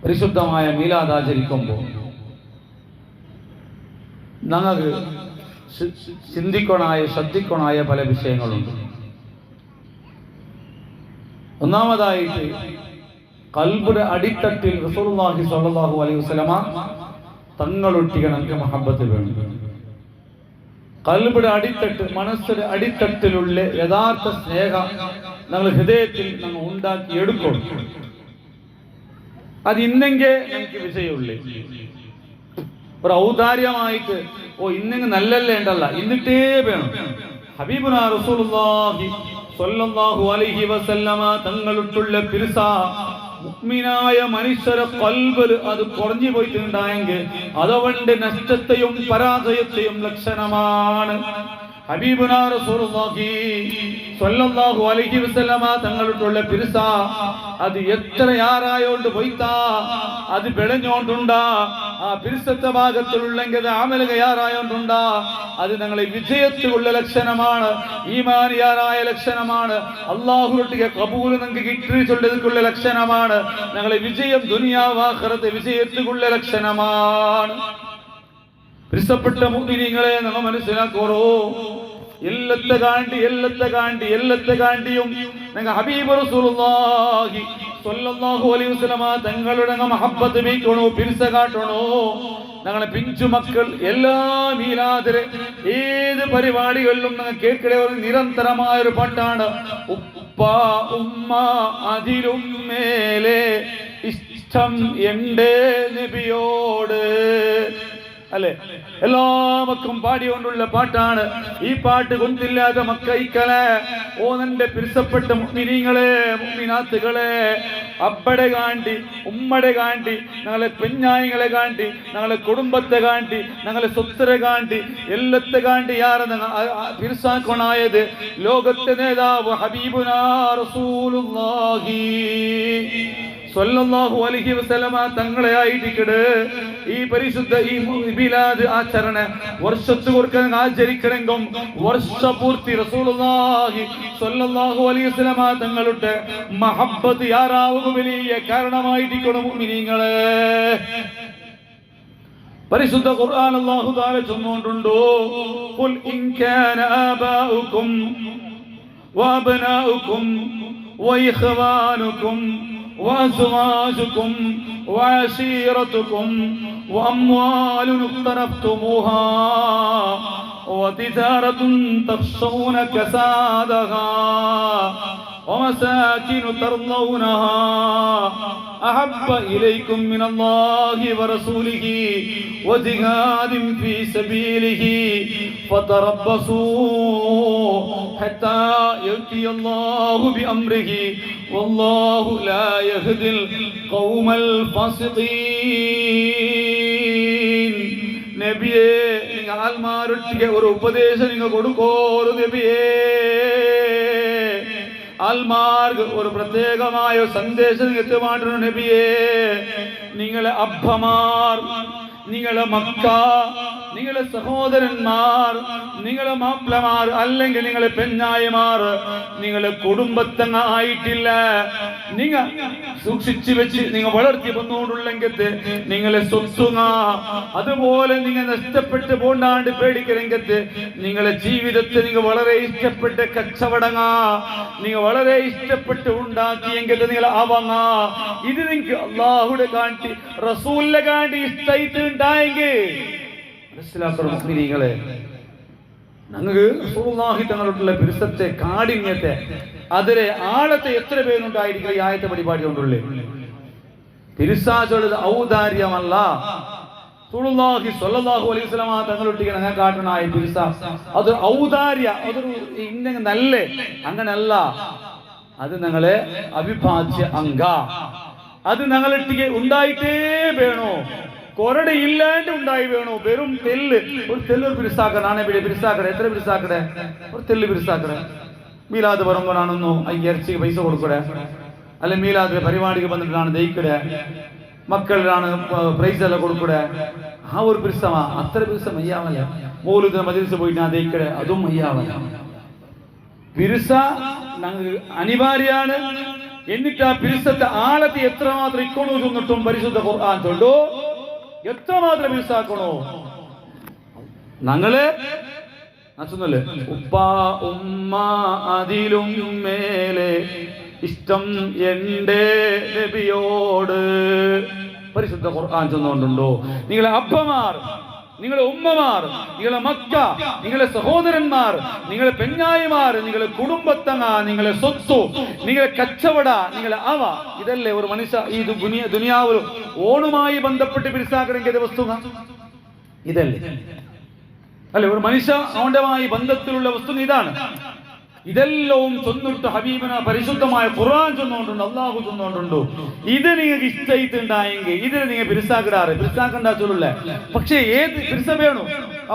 പരിശുദ്ധമായ മീലാദ് ആചരിക്കുമ്പോൾ ഞങ്ങൾക്ക് ശ്രദ്ധിക്കണായ പല വിഷയങ്ങളുണ്ട്. ഒന്നാമതായിട്ട് ഖൽബിന്റെ അടിത്തട്ടിൽ റസൂലുള്ളാഹി സ്വല്ലല്ലാഹു അലൈഹി വസല്ലമ തങ്ങളൊട്ടിയ നമുക്ക് മഹബ്ബത്ത് വേണം. ഖൽബിന്റെ അടിത്തട്ട്, മനസ്സിന്റെ അടിത്തട്ടിലുള്ള യഥാർത്ഥ സ്നേഹം നമ്മൾ ഹൃദയത്തിൽ നമ്മൾ ഉണ്ടാക്കി എടുക്കണം. അതിന്നെങ്കിൽ നമുക്ക് വിജയമുള്ളേ. ഒരു ഔദാര്യമായിട്ട് ഇന്നെങ്കിൽ നല്ലല്ലേ ഉണ്ടല്ല, ഇന്നിട്ടേ വേണം. ഹബീബുനാ റസൂലുള്ളാഹി സ്വല്ലല്ലാഹു അലൈഹി വസല്ലമ തങ്ങളിട്ടുള്ള പിരിസ മുഅ്മിനായ മനുഷ്യരെ ഖൽബിൽ അത് കുറഞ്ഞു പോയിട്ടുണ്ടായെങ്കിൽ അതവന്റെ നഷ്ടത്തെയും പരാജയത്തെയും ലക്ഷണമാണ്. ഹബീബുനാ റസൂലുള്ളാഹി സ്വല്ലല്ലാഹു അലൈഹി വസല്ലമ തങ്ങളിട്ടുള്ള പിരിസ അത് എത്ര യാറായോണ്ട് പോയിത്താ അത് വെളഞ്ഞോണ്ടുണ്ടാ, ആ പിരിസത്തെ ഭാഗത്തിലുള്ളെങ്കിൽ ആമലകയാറായോണ്ടുണ്ടാ, അത് ഞങ്ങളെ വിജയത്തിലുള്ള ലക്ഷണമാണ്, ഈമാനിയാറായ ലക്ഷണമാണ്, അള്ളാഹുവിന്റെ കബൂൽ നിങ്ങൾക്ക് കിട്ടിയിട്ടുള്ളതിനുള്ള ലക്ഷണമാണ്, ഞങ്ങളെ വിജയം ദുനിയാവ് ആഖിറത്തെ വിജയത്തിലുള്ള ലക്ഷണമാണ്. പ്രിയപ്പെട്ട മുഅ്മിനീങ്ങളെ, നമ്മൾ മനസ്സിലാക്കോളൂ, എല്ലത്തെ കാണ്ടിയും ഞങ്ങൾ ഹബീബ് റസൂലുള്ളാഹി സ്വല്ലല്ലാഹു അലൈഹി വസല്ലമ തങ്ങളുടെ മഹബ്ബത്ത് വീക്കണോ, പിരിസ കാട്ടണോ. ഞങ്ങളെ പിഞ്ചു മക്കൾ എല്ലാ മീലാദിലെ ഏത് പരിപാടികളിലും ഞങ്ങൾ കേൾക്കണ ഒരു നിരന്തരമായ ഒരു പാട്ടാണ്, ഉപ്പ ഉമ്മ അതിലും മേലെ ഇഷ്ടം എൻ്റെ നബിയോട്. അല്ലെ, എല്ലാ മക്കും പാടിക്കൊണ്ടുള്ള പാട്ടാണ് ഈ പാട്ട്. കൊന്തില്ലാതെ മക്കൈക്കലെ ഓ നന്റെ പിരിസപ്പെട്ട മുഅ്മിനീങ്ങളെ, മുഅ്മിനാത്തുകളെ, അബ്ബടെ കാണ്ടി ഉമ്മടെ കാണ്ടി ഞങ്ങളെ പെഞ്ഞായികളെ കാണ്ടി ഞങ്ങളെ കുടുംബത്തെ കാണ്ടി ഞങ്ങളെ സ്വത്തരെ കാണ്ടി എല്ലത്തെ കാണ്ടി യാറ് പിരിസാക്കണായത് ലോകത്തെ നേതാവ് ഹബീബുനാ റസൂലുള്ളാഹി സ്വല്ലല്ലാഹു അലൈഹി വസല്ലമ തങ്ങളെ ആയിരിക്കട്. ഈ പരിശുദ്ധ ഈ മീലാദ് ആചരണ വർഷത്ത് കൊടുക്കാൻ ആചരിക്കണമെങ്കിൽ വർഷപൂർത്തി റസൂലുള്ളാഹി സ്വല്ലല്ലാഹു അലൈഹി വസല്ലമ തങ്ങളുടെ മഹബ്ബത്ത് യാറാവുക വലിയ കാരണമായിരിക്കണം മുഅ്മിനീങ്ങളെ. പരിശുദ്ധ ഖുർആൻ അല്ലാഹു തആല ചൊല്ലുന്നുണ്ടോ, ഖുൽ ഇൻ കാന ആബാഉകും വഅബ്നാഉകും വഇഖ്വാനുകും وأزواجكم وعشيرتكم وأموال اقترفتموها وتجارة تخشون كسادها ومساكن ترضونها أحب إليكم من الله ورسوله وجهاد في سبيله فتربصوا حتى يأتي الله بأمره والله لا يهدي القوم الفاسقين. നബിയേ, നിങ്ങൾ ആൽമാരൊട്ടിക്ക് ഒരു ഉപദേശം നിങ്ങൾ കൊടുക്കോ. നബിയേ, ആൽമാർക്ക് ഒരു പ്രത്യേകമായ സന്ദേശം എത്തുമാറ്റുന്നു. നബിയേ, നിങ്ങളെ അബ്ബമാർ, നിങ്ങളെ മക്ക, നിങ്ങളെ സഹോദരന്മാർ, നിങ്ങളെ മാപ്പിളമാർ, അല്ലെങ്കിൽ നിങ്ങളെ പെഞ്ഞായമാർ, നിങ്ങളെ കുടുംബത്തങ്ങ ആയിട്ടില്ല, നിങ്ങൾ സൂക്ഷിച്ചു വെച്ച് നിങ്ങൾ വളർത്തി വന്നുകൊണ്ടുള്ളെങ്കിൽ നിങ്ങളെ സ്വത്തുങ്ങ, അതുപോലെ നിങ്ങൾ നഷ്ടപ്പെട്ട് പോണ്ടാണ്ട് പേടിക്കലെങ്കിൽ നിങ്ങളെ ജീവിതത്തെ നിങ്ങൾ വളരെ ഇഷ്ടപ്പെട്ട് കച്ചവടങ്ങ, നിങ്ങൾ വളരെ ഇഷ്ടപ്പെട്ട് ഉണ്ടാക്കിയെങ്കിൽ നിങ്ങൾ അവങ്ങ. ഇത് നിങ്ങൾക്ക് അള്ളാഹുടെ കാണ്ടി റസൂലിനെ കാണ്ടി ഇഷ്ടായിട്ട് ഉണ്ടായെങ്കിൽ മനസ്സിലാക്കണം മുഅ്മിനീങ്ങളെ. ഞങ്ങൾക്ക് റസൂലുള്ളാഹി തങ്ങളുള്ള പിരിസത്തെ കാഠിന്യത്തെ അതിലെ ആഴത്തെ എത്ര പേരുണ്ടായിരിക്കും ഈ ആയത്തെ പരിപാടി കൊണ്ടുള്ളേ. പിരിസാചുള്ളത് ഔദാര്യമല്ല. റസൂലുള്ളാഹി സ്വല്ലല്ലാഹു അലൈഹി വസല്ലമ തങ്ങളൊട്ടിക്ക് ഞങ്ങൾ കാട്ടണായ പിരിസ അതൊരു ഔദാര്യ, അതൊരു ഇങ്ങനെ നല്ല അങ്ങനല്ല. അത് ഞങ്ങളെ അവിഭാജ്യ അംഗ. അത് ഞങ്ങളൊട്ടിക്ക് ഉണ്ടായിട്ടേ വേണോ, കൊരട് ഇല്ലാണ്ട് ഉണ്ടായി വേണോ. വെറും തെല്ല്, ഒരു തെല്ലൊരു പിരിസാക്കട, നാണയപ്പിടി പിരിസാക്കട, എത്ര പിരിസാക്കട, ഒരു തെല്ല് പിരിസാക്കട. മീലാദ് പറയുമ്പോഴാണെന്നോ ഇറച്ചിക്ക് പൈസ കൊടുക്കടേ, അല്ലെ മീലാദ് പരിപാടിക്ക് വന്നിട്ടാണ് ദയിക്കടേ, മക്കളിലാണ് പ്രൈസ് എല്ലാം കൊടുക്കടേ. ആ ഒരു പിരിസമാ, അത്ര പിരിസം മയ്യാവല്ല. മൗലൂദിന്റെ മജ്‌ലിസ് പോയിട്ട് ഞാൻ ദയിക്കടേ, അതും മയ്യാവല്ല. പിരിസ ഞങ്ങൾക്ക് അനിവാര്യാണ്. എന്നിട്ട് ആ പിരിസത്തെ ആലത്ത് എത്രമാത്രം ഇക്കണോ ചെന്നിട്ടും പരിശുദ്ധ ഖുർആൻ ചൊല്ലു. എത്രമാത്രം പിരിസാക്കണോ ഞങ്ങള് നല്ലേ ഉപ്പ ഉമ്മ അതിലും മേലെ ഇഷ്ടം എന്റെ നബിയോട് പരിശുദ്ധ ഖുർആൻ ചൊന്നുകൊണ്ടുണ്ടോ? നിങ്ങളെ അപ്പമാർ, നിങ്ങളെ ഉമ്മമാർ, നിങ്ങളെ മക്ക, നിങ്ങളെ സഹോദരന്മാർ, നിങ്ങളെ പെഞ്ഞായിമാർ, നിങ്ങളെ കുടുംബത്തങ്ങ, നിങ്ങളെ സ്വത്തു, നിങ്ങളെ കച്ചവട, നിങ്ങളെ അവ, ഇതല്ലേ ഒരു മനുഷ്യ ഈ ദുനിയാവിൽ ഓണുമായി ബന്ധപ്പെട്ട് പിരിസാക്കണമെങ്കിൽ വസ്തു ഇതല്ലേ അല്ലെ? ഒരു മനുഷ്യ ഓണ്ടമായി ബന്ധത്തിലുള്ള വസ്തു ഇതാണ്. ഇതെല്ലാം ചൊന്നിട്ട് ഹബീബിന പരിശുദ്ധമായ ഖുർആൻ ചൊന്നുകൊണ്ടുണ്ട്, അള്ളാഹു ചൊന്നുകൊണ്ടുണ്ടോ? ഇത് നിങ്ങൾക്ക് ഇഷ്ടമായിട്ടുണ്ടായെങ്കിൽ ഇതിന് നിങ്ങൾ പിരിസാക്കിടാറ്, പിരിസാക്കണ്ട ചൊല്ലേ. പക്ഷേ ഏത് പിരിസ വേണോ?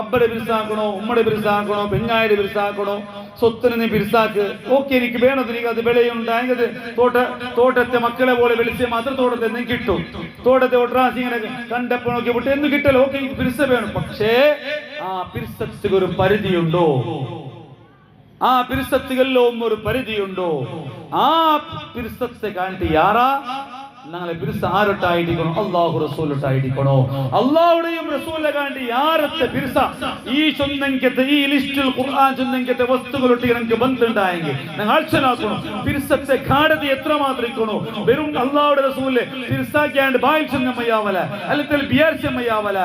അബ്ബടെ പിരിസാക്കണോ, ഉമ്മടെ പിരിസാക്കണോ, പെഞ്ഞായുടെ പിരിസാക്കണോ, സ്വത്തിന് നീ പിരിസാക്ക്. ഓക്കെ, എനിക്ക് വേണത്, എനിക്ക് അത് വിളയുണ്ടായെങ്കിൽ തോട്ടത്തെ മക്കളെ പോലെ വിളിച്ച് മാത്രം തോട്ടത്തെ എന്തെങ്കിലും കിട്ടും. തോട്ടത്തെ ഒട്രാസി ഇങ്ങനെ കണ്ടപ്പോൾ നോക്കി വിട്ട് എന്ത് കിട്ടല്ലോ, ഓക്കെ എനിക്ക് പിരിസ വേണം. പക്ഷേ ആ പിരിസത്തിന് ഒരു പരിധിയുണ്ടോ? ആ പിരിസത്തുകളിലും ഒരു പരിധിയുണ്ടോ? ആ പിരിസത്തെ കാണിട്ട് യാറാ ഞങ്ങളെ പിരിസ ആരൊട്ടായിരിക്കണോ? അള്ളാഹു റസൂലിട്ടായിരിക്കണോ? അള്ളാഹുടെയും റസൂലിനെ കാണ്ടി യാരത്തെ പിരിസ ഈ ചൊന്നെങ്കത്തെ ഈ ലിസ്റ്റിൽ ഖുർആൻ ചൊന്നെങ്കത്തെ വസ്തുക്കളൊട്ടി എനിക്ക് ബന്ധമുണ്ടായെങ്കിൽ ഞങ്ങൾ ആഴ്ചനാക്കണം. പിരിസത്തെ ഗാഠത എത്രമാത്രം ഇരിക്കണോ? വെറും അള്ളാഹുടെ റസൂലിനെ പിരിസാക്കിയാണ്ട് ബായിൽ ചെന്നമ്മയ്യാവല അല്ലെങ്കിൽ ബിയാർച്ചമ്മയ്യാവല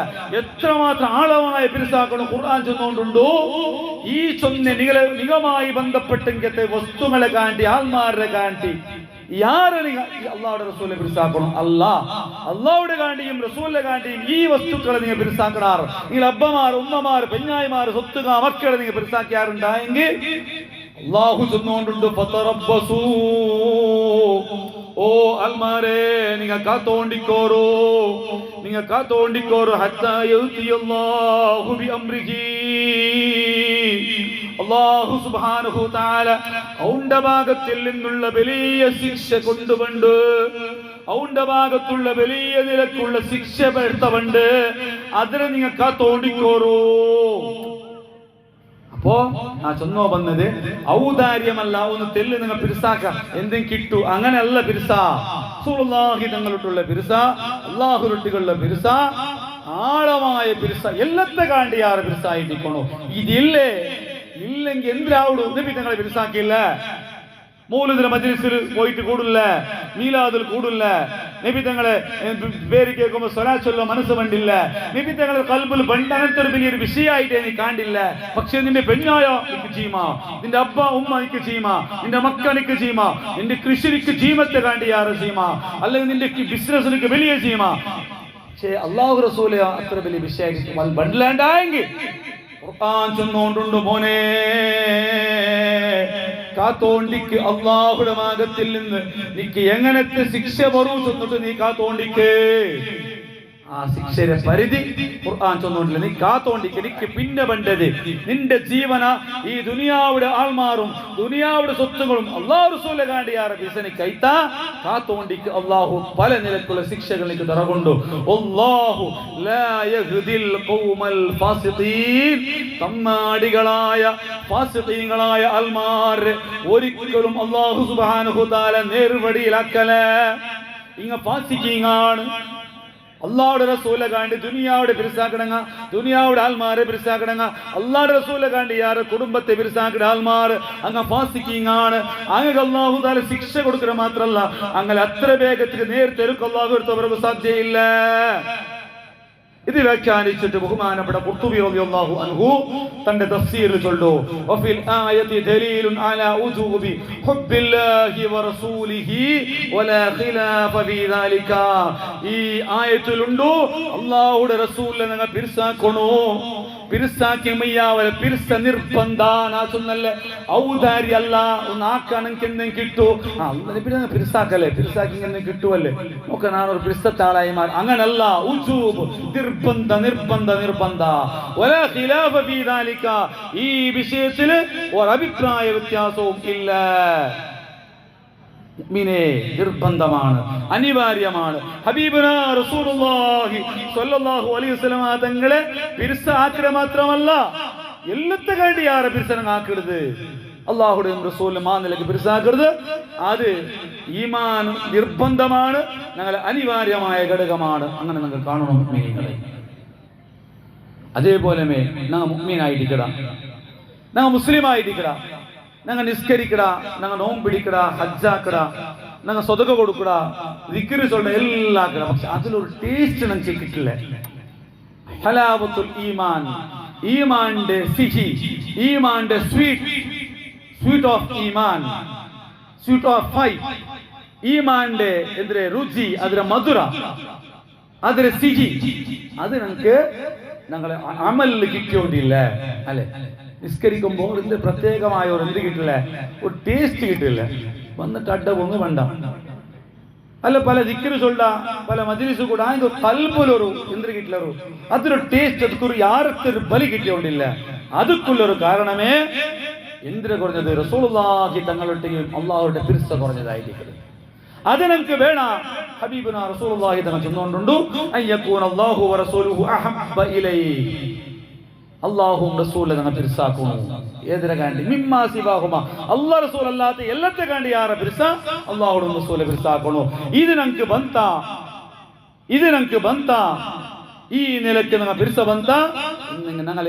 എത്രമാത്രം ആളമായ പിരിസാക്കണോ ഖുർആൻ ചൊന്നുകൊണ്ടുണ്ടോ? ഈ ചൊന്നെ നിങ്ങളുമായി ബന്ധപ്പെട്ടെങ്കത്തെ വസ്തുക്കളെ കാണ്ടി ആൾമാരെ കാണ്ടി അള്ളാഹുടെ റസൂലിനെ പിരിസാക്കണം. അള്ളാഹുടെ കാണ്ടിയും റസൂലിനെ കാണ്ടിയും ഈ വസ്തുക്കളെ നിങ്ങൾ പിരിസാക്കണാറ്. നിങ്ങൾ അബ്ബമാർ, ഉമ്മമാർ, പെഞ്ഞായിമാർ, സ്വത്തുക മക്കളെ നിങ്ങൾ പിരിസാക്കിയാറുണ്ടായെങ്കിൽ അള്ളാഹു ചെന്നുകൊണ്ടുണ്ട്. ഫതറബ്ബസൂ, ഓ അൽമാരെ നിങ്ങൾ കാത്തോണ്ടിക്കോറോ, നിങ്ങൾ കാത്തോണ്ടിക്കോറോ ഹത്താ യഅ്തിയല്ലാഹു ബിഅംരിഹി. അല്ലാഹു സുബ്ഹാനഹു തആല ഔണ്ട ഭാഗത്തിൽ നിന്നുള്ള വലിയ ശിക്ഷ കൊണ്ടുവണ്ട്, ഔണ്ട ഭാഗത്തുള്ള വലിയ നിലക്കുള്ള ശിക്ഷ പെടുത്തവണ്ട്. അതിനെ നിങ്ങൾ കാത്തോണ്ടിക്കോറോ. അപ്പോ ആ ചൊന്നോ വന്നത് ഔദാര്യമല്ല, ഒന്ന് തെല്ല് നിങ്ങൾ പിരിസാക്ക എന്തെങ്കിലും കിട്ടു, അങ്ങനെയല്ല പിരിസ. റസൂലുള്ളാഹി തങ്ങളുള്ള പിരിസ, അല്ലാഹുരുട്ടികളുടെ പിരിസ, ആഴമായ പിരിസ, എല്ലാത്തെ കാണ്ടിയാറ് പിരിസായിട്ടിക്കണോ. ഇതില്ലേ ഇല്ലെങ്കിൽ എന്തിനാവുള്ളൂ? നബി തങ്ങളെ പിരിസാക്കിയില്ല, മൗലിദിന്റെ മജ്ലിസിൽ പോയിട്ട് കൂടില്ല, മീലാദിൽ കൂടില്ല, നബി തങ്ങളെ പേര് കേൾക്കുമ്പോൾ സ്വലാത്ത് ചൊല്ലാൻ മനസ്സ് കണ്ടില്ല, നബി തങ്ങളെ കൽബിൽ പണ്ട് അങ്ങനത്തെ ഒരു വലിയൊരു വിഷയമായിട്ട് നീ കാണില്ല. പക്ഷെ നിന്റെ പെഞ്ഞായോ നിക്ക് ചീമാ, നിന്റെ അബ്ബ ഉമ്മ നിക്ക് ചീമാ, നിന്റെ മക്ക നിക്ക് ചീമാ, നിന്റെ കൃഷിക്ക് ചീമത്തെ കാണ്ടിയാറ് ചീമാ, അല്ലെങ്കിൽ നിന്റെ ബിസിനസ്സിലേക്ക് വലിയ ചീമാ. പക്ഷേ അള്ളാഹു റസൂല് അത്ര വലിയ വിഷയമായിട്ട് ബണ്ടില്ലാണ്ടായെങ്കിൽ ഖുർആൻ ചൊന്നുകൊണ്ടുണ്ട് മോനെ കാത്തോണ്ടിക്ക് അള്ളാഹുടെ മാർഗത്തിൽ നിന്ന് നിക്ക് എങ്ങനത്തെ ശിക്ഷ വരൂ ചെന്നിട്ട് നീ കാത്തോണ്ടിക്ക്. ആ ശിക്ഷയുടെ പരിധി ഖുർആൻ ചൊന്നുകൊണ്ടില്ല. നീ കാത്തോണ്ടിക്ക്, നിക്ക് പിന്നെ വേണ്ടത് നിന്റെ ജീവന ഈ ദുനിയാവുടെ ആൾമാറും ദുനിയാവുടെ സ്വത്തുകളും അള്ളാഹു റസൂലിനെ കാണ്ടിയാറെ ബിസനി കൈത്താ കാത്തോണ്ടിക്ക് അള്ളാഹു പല നിലക്കുള്ള ശിക്ഷകളിലേക്ക് തറകൊണ്ടു. അല്ലാഹു ലാ യഹ്ദിൽ ഖൗമൽ ഫാസിഖീൻ. തമ്മാടികളായ ഫാസിഖീങ്ങളായ ആൾമാർ ഒരിക്കലും അള്ളാഹു സുബ്ഹാനഹു തആല നേർവഴിയിലാക്കല. ഇങ്ങ ഫാസിഖീങ്ങാണ്. അള്ളാഹുടെ റസൂലെ കാണ്ടി ദുനിയാവുടെ പിരിസാക്കണങ്ങ, ദുനിയാവുടെ ആൾമാരെ പിരിസാക്കണങ്ങ. അള്ളാഹുടെ റസൂലെ കാണ്ടി യാറ് കുടുംബത്തെ പിരിസാക്കിട ആൾമാർ അങ്ങ് ഫാസിഖീങ്ങാണ്. അങ്ങനെ അള്ളാഹു താല ശിക്ഷ കൊടുക്കുക മാത്രല്ല, അങ്ങനെ അത്ര വേഗത്തിൽ നേരത്തെ അള്ളാഹു എടുത്തവർക്ക് സാധ്യയില്ല. ഇത് വ്യാഖ്യാനിച്ചിട്ട് ബഹുമാനപ്പെട്ട ഖുർത്തുബി റളിയല്ലാഹു അൻഹു തന്റെ തഫ്സീറിൽ ചൊല്ലു, വഫിൽ ആയതി ദലീലുൻ അലാ ഉജൂബി ഹുബ്ബില്ലാഹി വറസൂലിഹി വലാ ഖിലാഫ ഫീ ദാലിക. ഈ ആയത്തിലുണ്ടോ അല്ലാഹുവിന്റെ റസൂലിനെ നിങ്ങൾ പിരിസാക്കണോ, പിരിസാക്കി മയ്യാവല പിരിസ നിർബന്ധാന ചൊന്നല്ലേ, ഔദാര്യ അല്ല. ഒന്ന് ആക്കാണെങ്കിൽ എന്തെങ്കിലും കിട്ടൂ, പിന്നെ പിരിസാക്കല്ലേ, പിരിസാക്കി എന്തെങ്കിലും കിട്ടുമല്ലേ, നോക്ക നാനൊരു പിരിസത്താളായി മാറി. അങ്ങനല്ല, ഉജൂബ് നിർബന്ധ നിർബന്ധ നിർബന്ധ. വലാ ഖിലാഫ ഫീ ദാലിക. ഈ വിഷയത്തിൽ ഒരഭിപ്രായ വ്യത്യാസവും ഇല്ല. മുഅ്മിനേ നിർബന്ധമാണ്, അനിവാര്യമാണ്. ഹബീബുനാ റസൂലുള്ളാഹി സ്വല്ലല്ലാഹു അലൈഹി വസല്ലം തങ്ങളെ പിരിസാക്കുക മാത്രമല്ല, എല്ലാത്തെ കാണ്ടി ആരെ പിരിസനം ആക്കരുത്. അള്ളാഹുടെയും റസൂലും ആ നിലയ്ക്ക് പിരിസാക്കരുത്. അത് ഈമാൻ നിർബന്ധമാണ്, ഞങ്ങൾ അനിവാര്യമായ ഘടകമാണ്. അങ്ങനെ നിങ്ങൾ കാണണം മുഅ്മിനീങ്ങളെ. അതേപോലെ ഞങ്ങൾ മുഅ്മിനായിരിക്കട, ഞങ്ങൾ മുസ്ലിമായിരിക്കട, ഞങ്ങൾ നിസ്കരിക്കട, ഞങ്ങൾ നോമ്പിടിക്കട, ഹജ്ജാക്കട, ഞങ്ങൾ സ്വതക കൊടുക്കട, ദിക്ർ ചൊല്ലണ എല്ലാം ആക്കട. പക്ഷെ അതിലൊരു ടേസ്റ്റ് ഞങ്ങൾക്ക് കിട്ടില്ല. ഹലാവത്തുൽ ഈമാൻ, ഈമാന്റെ സിഹി, ഈമാന്റെ സ്വീറ്റ് ഓഫ് ഈമാൻ, സ്വീറ്റ് ഓഫ് ഫൈറ്റ്, ഈമാന്റെ എന്തിരെ രുചി, അതിലെ മധുര, അതിലെ സിഹി, അത് ഞങ്ങളെ അമലിൽ കിട്ടിയോണ്ടില്ല അല്ലെ. നിസ്കരിക്കുമ്പോൾ ഇതിന്റെ പ്രത്യേകമായ ഒരു എന്ത് കിട്ടില്ല, ഒരു ടേസ്റ്റ് കിട്ടില്ല. വന്നിട്ട് അഡ പൊങ്ങ് വേണ്ട അല്ല, പല ദിക്ർ ചൊല്ല, പല മജ്ലിസ് കൂടെ കൽബിലൊരു എന്ത് കിട്ടില്ലൊരു അതൊരു ടേസ്റ്റ്, അതൊരു യാതൊരു ബലി കിട്ടിയോണ്ടില്ല. അതുക്കുള്ളൊരു കാരണമേ എന്തിനെ കുറഞ്ഞത്, റസൂലുള്ളാഹി തങ്ങളൊട്ടിയും അള്ളാഹുടെ പിരിസ കുറഞ്ഞതായിരിക്കും. അത് നമുക്ക് വേണ. ഹബീബുന റസൂലുള്ളാഹി തങ്ങൾ ചെന്നുകൊണ്ടുണ്ട്, അയ്യകൂന അല്ലാഹു വറസൂലുഹു അഹബ്ബ ഇലൈഹി, അല്ലാഹുവും റസൂലും തങ്ങൾ പിരിസാക്കുന്നു. ഏതിനെ കാണ്ടി മിമ്മാ സിവാഹുമ, അല്ലാഹു റസൂൽ അല്ലാത്ത എല്ലാത്തെ കാണ്ടി യാര പിരിസ അല്ലാഹുവും റസൂലും പിരിസാക്കുന്നു. ഇത് നമുക്ക് ബന്ത ഈ നിലയ്ക്ക് ഞങ്ങൾ പിരിസ ബന്ത ഞങ്ങൾ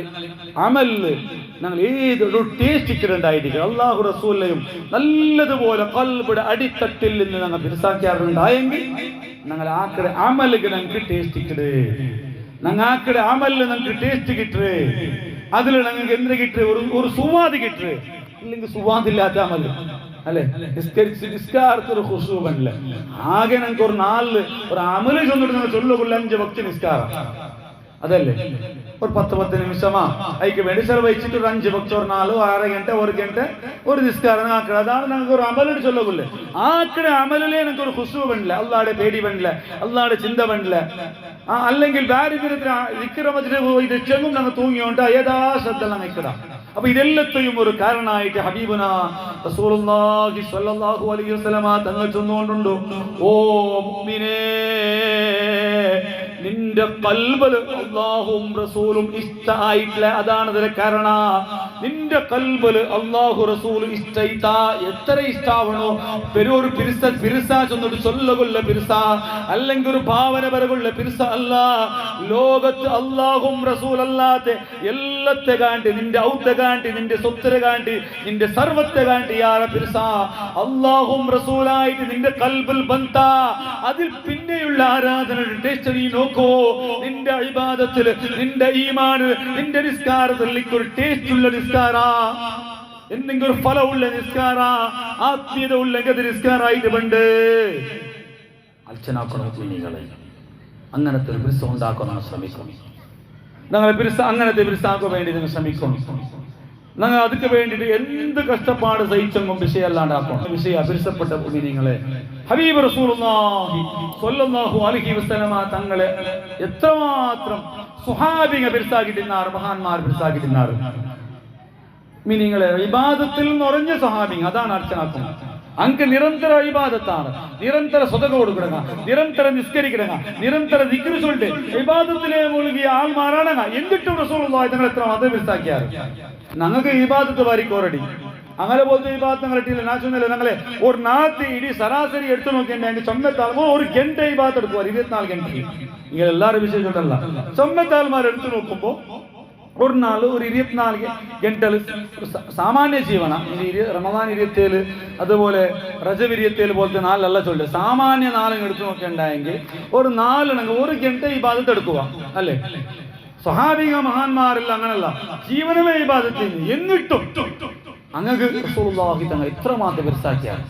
അമല് ഞങ്ങൾ ഏതൊരു ടേസ്റ്റ് ഇട്ടിട്ടുണ്ടായിരിക്കും. അള്ളാഹു റസൂലിനെയും നല്ലതുപോലെ കൽബിയുടെ അടിത്തട്ടിൽ നിന്ന് ഞങ്ങൾ പിരിസാക്കിയാറുണ്ടായെങ്കിൽ ഞങ്ങൾ ആക്കടെ അമലുക്ക് ഞങ്ങൾക്ക് ടേസ്റ്റ് ഇട്ടിട്, ഞങ്ങൾ ആക്കടെ അമലിൽ ഞങ്ങൾക്ക് ടേസ്റ്റ് കിട്ടേ, അതിൽ ഞങ്ങൾക്ക് എന്ത് കിട്ടേ, ഒരു സുവാദ് കിട്ടേ. ഇല്ലെങ്കിൽ സുവാദില്ലാത്ത അമല് അല്ലെ, നിസ്കാരത്തൊരു ഖുശൂഅല്ല. ആകെ ഞങ്ങൾക്ക് ഒരു ഒരു അമല് ചൊന്നിട്ട് ഞങ്ങൾ ചൊല്ലുകൊള്ള 5 വക്ത് നിസ്കാരം അതല്ലേ, ഒരു 10 നിമിഷമാ അതിക്ക് വേണ്ടി ചെലവഴിച്ചിട്ട് ഒരു 5 വക്ത്, ഒരു 4 6 ഗಂಟೆ 1 ഗಂಟೆ ഒരു നിസ്കാരം ആക്കണം. അതാണ് ഞങ്ങൾക്ക് ഒരു അമലോട് ചൊല്ലുകൊള്ളു. ആക്കടെ അമലിലെ ഞങ്ങൾക്ക് ഒരു ഖുശൂ വേണ്ടില്ല, അള്ളാടെ പേടി വേണ്ടില്ല, അള്ളാടെ ചിന്ത വേണ്ടില്ല. അല്ലെങ്കിൽ ദാരിദ്ര്യത്തിന് വിക്രമത്തിന് പോയിട്ട് ചെങ്ങും ഞങ്ങൾ തൂങ്ങിയോണ്ട് യഥാശ്രദ്ധ ഞങ്ങൾക്കിടാം. അപ്പൊ ഇതെല്ലത്തെയും ഒരു കാരണമായിട്ട് ഹബീബുന റസൂലുള്ളാഹി സ്വല്ലല്ലാഹു അലൈഹി വസല്ലമ തങ്ങൾ ചൊന്നുകൊണ്ടുണ്ട്, ഓ മുഅ്മിനേ, നിന്റെ കൽബിൽ അല്ലാഹുവും റസൂലും ഇഷ്ടമായിട്ടില്ല. അതാണ് ഇതിന്റെ കാരണം. നിന്റെ കൽബിൽ അല്ലാഹു റസൂൽ ഇഷ്ടയിത്ത എത്ര ഇഷ്ടാവണോ, പെരൂർ പിരിസ ചൊന്നിട്ട് ചൊല്ലുകൊള്ള പിരിസ, അല്ലെങ്കിൽ ഒരു ഭാവന വരകൊള്ള പിരിസ അല്ല. ലോകത്ത് അല്ലാഹും റസൂൽ അല്ലാത്ത എല്ലാത്തെ കാണ്ടി, നിന്റെ ഔത്തെ കാണ്ടി, നിന്റെ സ്വത്തിനെ കാണ്ടി, നിന്റെ സർവത്തെ കാണ്ടി യാര പിരിസ അല്ലാഹും റസൂലായിട്ട് നിന്റെ കൽബിൽ ബന്ത. അതിൽ പിന്നെയുള്ള ആരാധന ടേസ്റ്റ് നീ നോക്കൂ. നിന്റെ ഇബാദത്തിൽ, നിന്റെ ഈമാൻ, നിന്റെ നിസ്കാരത്തിൽ ഒരു ടേസ്റ്റ് ഉള്ള നിസ്കാര, എന്തെങ്കിലും ഒരു ഫലമുള്ള നിസ്കാര, ആത്മീയത ഉള്ള നിസ്കാരായിട്ട് പണ്ട് അച്ഛനാക്കണം. കുഞ്ഞികളെ അങ്ങനത്തെ ഒരു പിരിസ ഉണ്ടാക്കാൻ ശ്രമിക്കണം. ഞങ്ങളെ പിരിസ അങ്ങനത്തെ പിരിസാക്കാൻ വേണ്ടി നിങ്ങൾ ശ്രമിക്കണം. ഞങ്ങൾ അതിക്ക് വേണ്ടിയിട്ട് എന്ത് കഷ്ടപ്പാട് സഹിച്ചെങ്കും വിഷയമല്ലാണ്ടാക്കണം. പിരിസപ്പെട്ട കുഞ്ഞിങ്ങളെ ഹബീബ് റസൂലുള്ളാഹി സ്വല്ലല്ലാഹു അലൈഹി വസല്ലമ തങ്ങളെ എത്രമാത്രം സുഹാബികൾ പിരിസാക്കിട്ടിരുന്നാറ്, മഹാന്മാർ പിരിസാക്കിട്ടിരുന്നാറ്. മീനിങ്ങളെ ഇബാദത്തിൽ നിറഞ്ഞ സഹാബിങ്ങൾ, അതാണ് അർച്ചനാക്കുന്നത്. അങ്ങ് നിരന്തര ഇബാദത്താണ്, നിരന്തര സ്വതക കൊടുക്കണ, നിരന്തര നിസ്കരിക്കണ, നിരന്തര ദിക്ർ ചൊല്ലിട്ട് ഇബാദത്തിലെ മുഴുകിയ ആൾമാരാണ്. എന്നിട്ടും റസൂലുള്ളാഹി തങ്ങൾ എത്ര മതം പിരിസാക്കിയാറ്. ഞങ്ങൾക്ക് ഇബാദത്ത് വരിക്കോറടി അങ്ങനെ പോലത്തെ ഇബാദത്ത് ഞങ്ങൾ ഇട്ടില്ല. ഞാൻ ചൊന്നല്ലേ, ഞങ്ങളെ ഒരു നാട്ട് ഇടി സരാസരി എടുത്തു നോക്കിയിട്ടുണ്ടെങ്കിൽ ചൊമ്മത്താൽമോ ഒരു ഗಂಟೆ ഇബാദത്ത് എടുക്കുവാർ, 24 ഗಂಟೆ. നിങ്ങൾ എല്ലാവരും വിഷയം ചൊല്ലല്ല. ചൊമ്മത്താൽമാർ എടുത്തു നോക്കുമ്പോ ഒരു നാൾ ഒരു 24 ഗಂಟೆ സാമാന്യ ജീവന. റമദാൻ 27 അതുപോലെ റജബ് 27 പോലത്തെ 4 അല്ല ചൊല്ല്, സാമാന്യ 4 എടുത്തു നോക്കിയിട്ടുണ്ടായെങ്കിൽ ഒരു 4 ഒരു ഗಂಟೆ ഇബാദത്ത് എടുക്കുക അല്ലേ. സ്വഹാബിക മഹാന്മാരെല്ലാം അങ്ങനല്ല, ജീവനമേ ഇബാദത്ത്. എന്നിട്ടും അങ്ങക്ക് റസൂലുള്ളാഹി തങ്ങൾ ഇത്രമാത്രം പിരിസാക്കിയാണ്.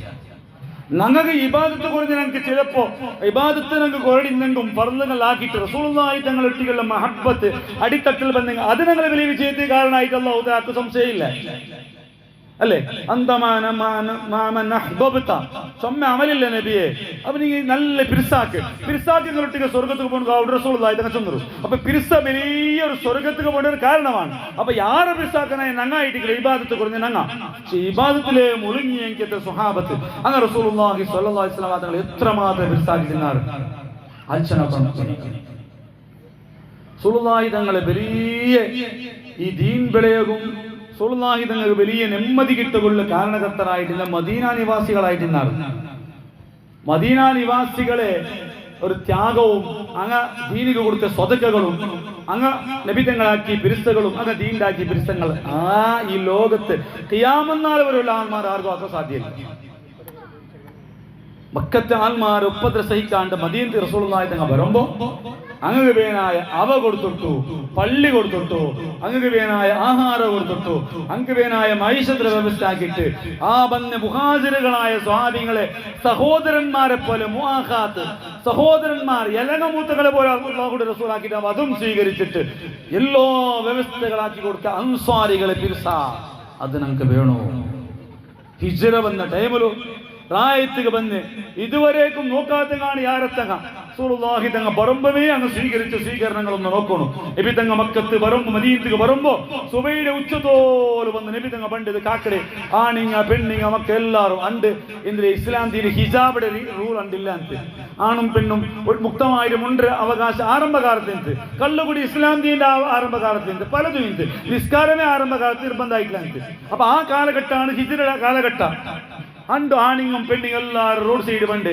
ഞങ്ങൾക്ക് ഇബാദത്ത് കുറഞ്ഞ് ഞങ്ങൾക്ക് ചിലപ്പോ ഇബാദത്ത് ഞങ്ങൾക്ക് കുറഞ്ഞെങ്കും ഫർളുകളാക്കിയിട്ട് റസൂലുള്ളാഹി തങ്ങൾ ഒട്ടികളുടെ മഹബ്ബത്ത് അടിത്തട്ടിൽ ബന്ധങ്ങൾ അത് ഞങ്ങളെ വലിയ വിജയത്തിന് കാരണമായിട്ട് അല്ലാഹു തആലക്ക് സംശയമില്ല അല്ലേ. ചൊമ്മ അമലില്ല നബിയെ. അപ്പൊ നീ നല്ല പിരിസാക്ക് നിങ്ങളൊട്ടിക്ക് സ്വർഗത്തുക്ക് പോകുന്ന റസൂലുള്ളാഹി തങ്ങൾ ചെന്നു. അപ്പൊ പിരിസ വലിയൊരു സ്വർഗത്തുക്ക് പോകേണ്ട ഒരു കാരണമാണ്. അപ്പൊ യാരെ പിരിസാക്കണേ നങ്ങായിട്ടില്ല ഇബാദത്ത് കുറഞ്ഞ നങ്ങ. പക്ഷെ ഇബാദത്തിലെ മുഴുങ്ങി എനിക്ക് സ്വഹാബത്ത് അങ്ങനെ റസൂലുള്ളാഹി സ്വല്ലല്ലാഹു അലൈഹി വസല്ലം തങ്ങൾ എത്രമാത്രം പിരിസാക്കി തിന്നാറ്. റസൂലുള്ളാഹി തങ്ങളെ വലിയ ഈ ദീൻ വിളയകും റസൂലുള്ളാഹി തങ്ങൾക്ക് വലിയ നെമ്മതി കിട്ടുകൊള്ള കാരണകർത്തരായിട്ട് മദീന നിവാസികളായിട്ടിന്നാണ്. മദീന നിവാസികളെ ഒരു ത്യാഗവും അങ്ങ ദീനിക്ക് കൊടുത്ത സ്വതക്കകളും അങ്ങ് നബിതങ്ങളാക്കി പിരിസ്തകളും അങ്ങ് ദീണ്ടാക്കി പിരിസ്തങ്ങൾ ഈ ലോകത്ത് ഖിയാമത്ത് വരെയുള്ള ആൾമാർ ആർക്കും ആക്കാൻ സാധ്യമല്ല. മക്കത്തെ ആൾമാർ ഉപദ്ര സഹിക്കാണ്ട് മദീനത്തെ റസൂലുള്ളാഹി തങ്ങൾ വരുമ്പോ അങ്ങക്ക് വേനായ അവ കൊടുത്തിട്ടു, പള്ളി കൊടുത്തിട്ടു, അങ്ങക്ക് വേനായ ആഹാരം കൊടുത്തിട്ടു, അങ്ങക്ക് വേനായ മൈഷത്ര വ്യവസ്ഥ ആക്കിയിട്ട് ആ വന്ന മുഹാജിറുകളായ സ്വഹാബികളെ സഹോദരന്മാരെ പോലെ മുആഖാത്ത്, സഹോദരന്മാർ എലങ്ങമൂത്തകളെ പോലെ അല്ലാഹുവിന്റെ റസൂലാക്കിയിട്ട് അതും സ്വീകരിച്ചിട്ട് എല്ലാ വ്യവസ്ഥകളാക്കി കൊടുത്ത അൻസ്വാരികളെ പിരിസ അത് ഞങ്ങൾക്ക് വേണോ. ഹിജ്റ വന്ന ടൈമിലും റായത്തുക്ക് വന്ന് ഇതുവരേക്കും നോക്കാത്ത കാണി ആരത്തങ്ങ റസൂലുള്ളാഹി തങ്ങ പറമ്പവേ അങ്ങ് സ്വീകരിച്ച സ്വീകരണങ്ങളൊന്ന് നോക്കണം. നബി തങ്ങ മക്കത്ത് വരുമ്പോ മദീനത്തേക്ക് വരുമ്പോ സുബൈയുടെ ഉച്ചത്തോല് വന്ന് നബി തങ്ങ പണ്ട് കാക്കടെ ആണിങ്ങ പെണ്ണിങ്ങ മക്ക എല്ലാവരും അണ്ട് എന്തിന് ഇസ്ലാം ദീന് ഹിജാബിടെ റൂൾ ഉണ്ടില്ല എന്ന്. ആണും പെണ്ണും മുക്തമായിട്ട് മുണ്ട് അവകാശ ആരംഭകാലത്ത് കള്ളുകുടി ഇസ്ലാം ദീന്റെ ആരംഭകാലത്ത് പലതും ഉണ്ട്. നിസ്കാരമേ ആരംഭകാലത്ത് നിർബന്ധമായിട്ടില്ല എന്ന്. അപ്പൊ ആ കാലഘട്ടമാണ് ഹിജ്റയുടെ കാലഘട്ടം. അണ്ട് ആണിങ്ങും പെണ്ണിങ്ങും എല്ലാവരും റോഡ് സൈഡ് പണ്ട്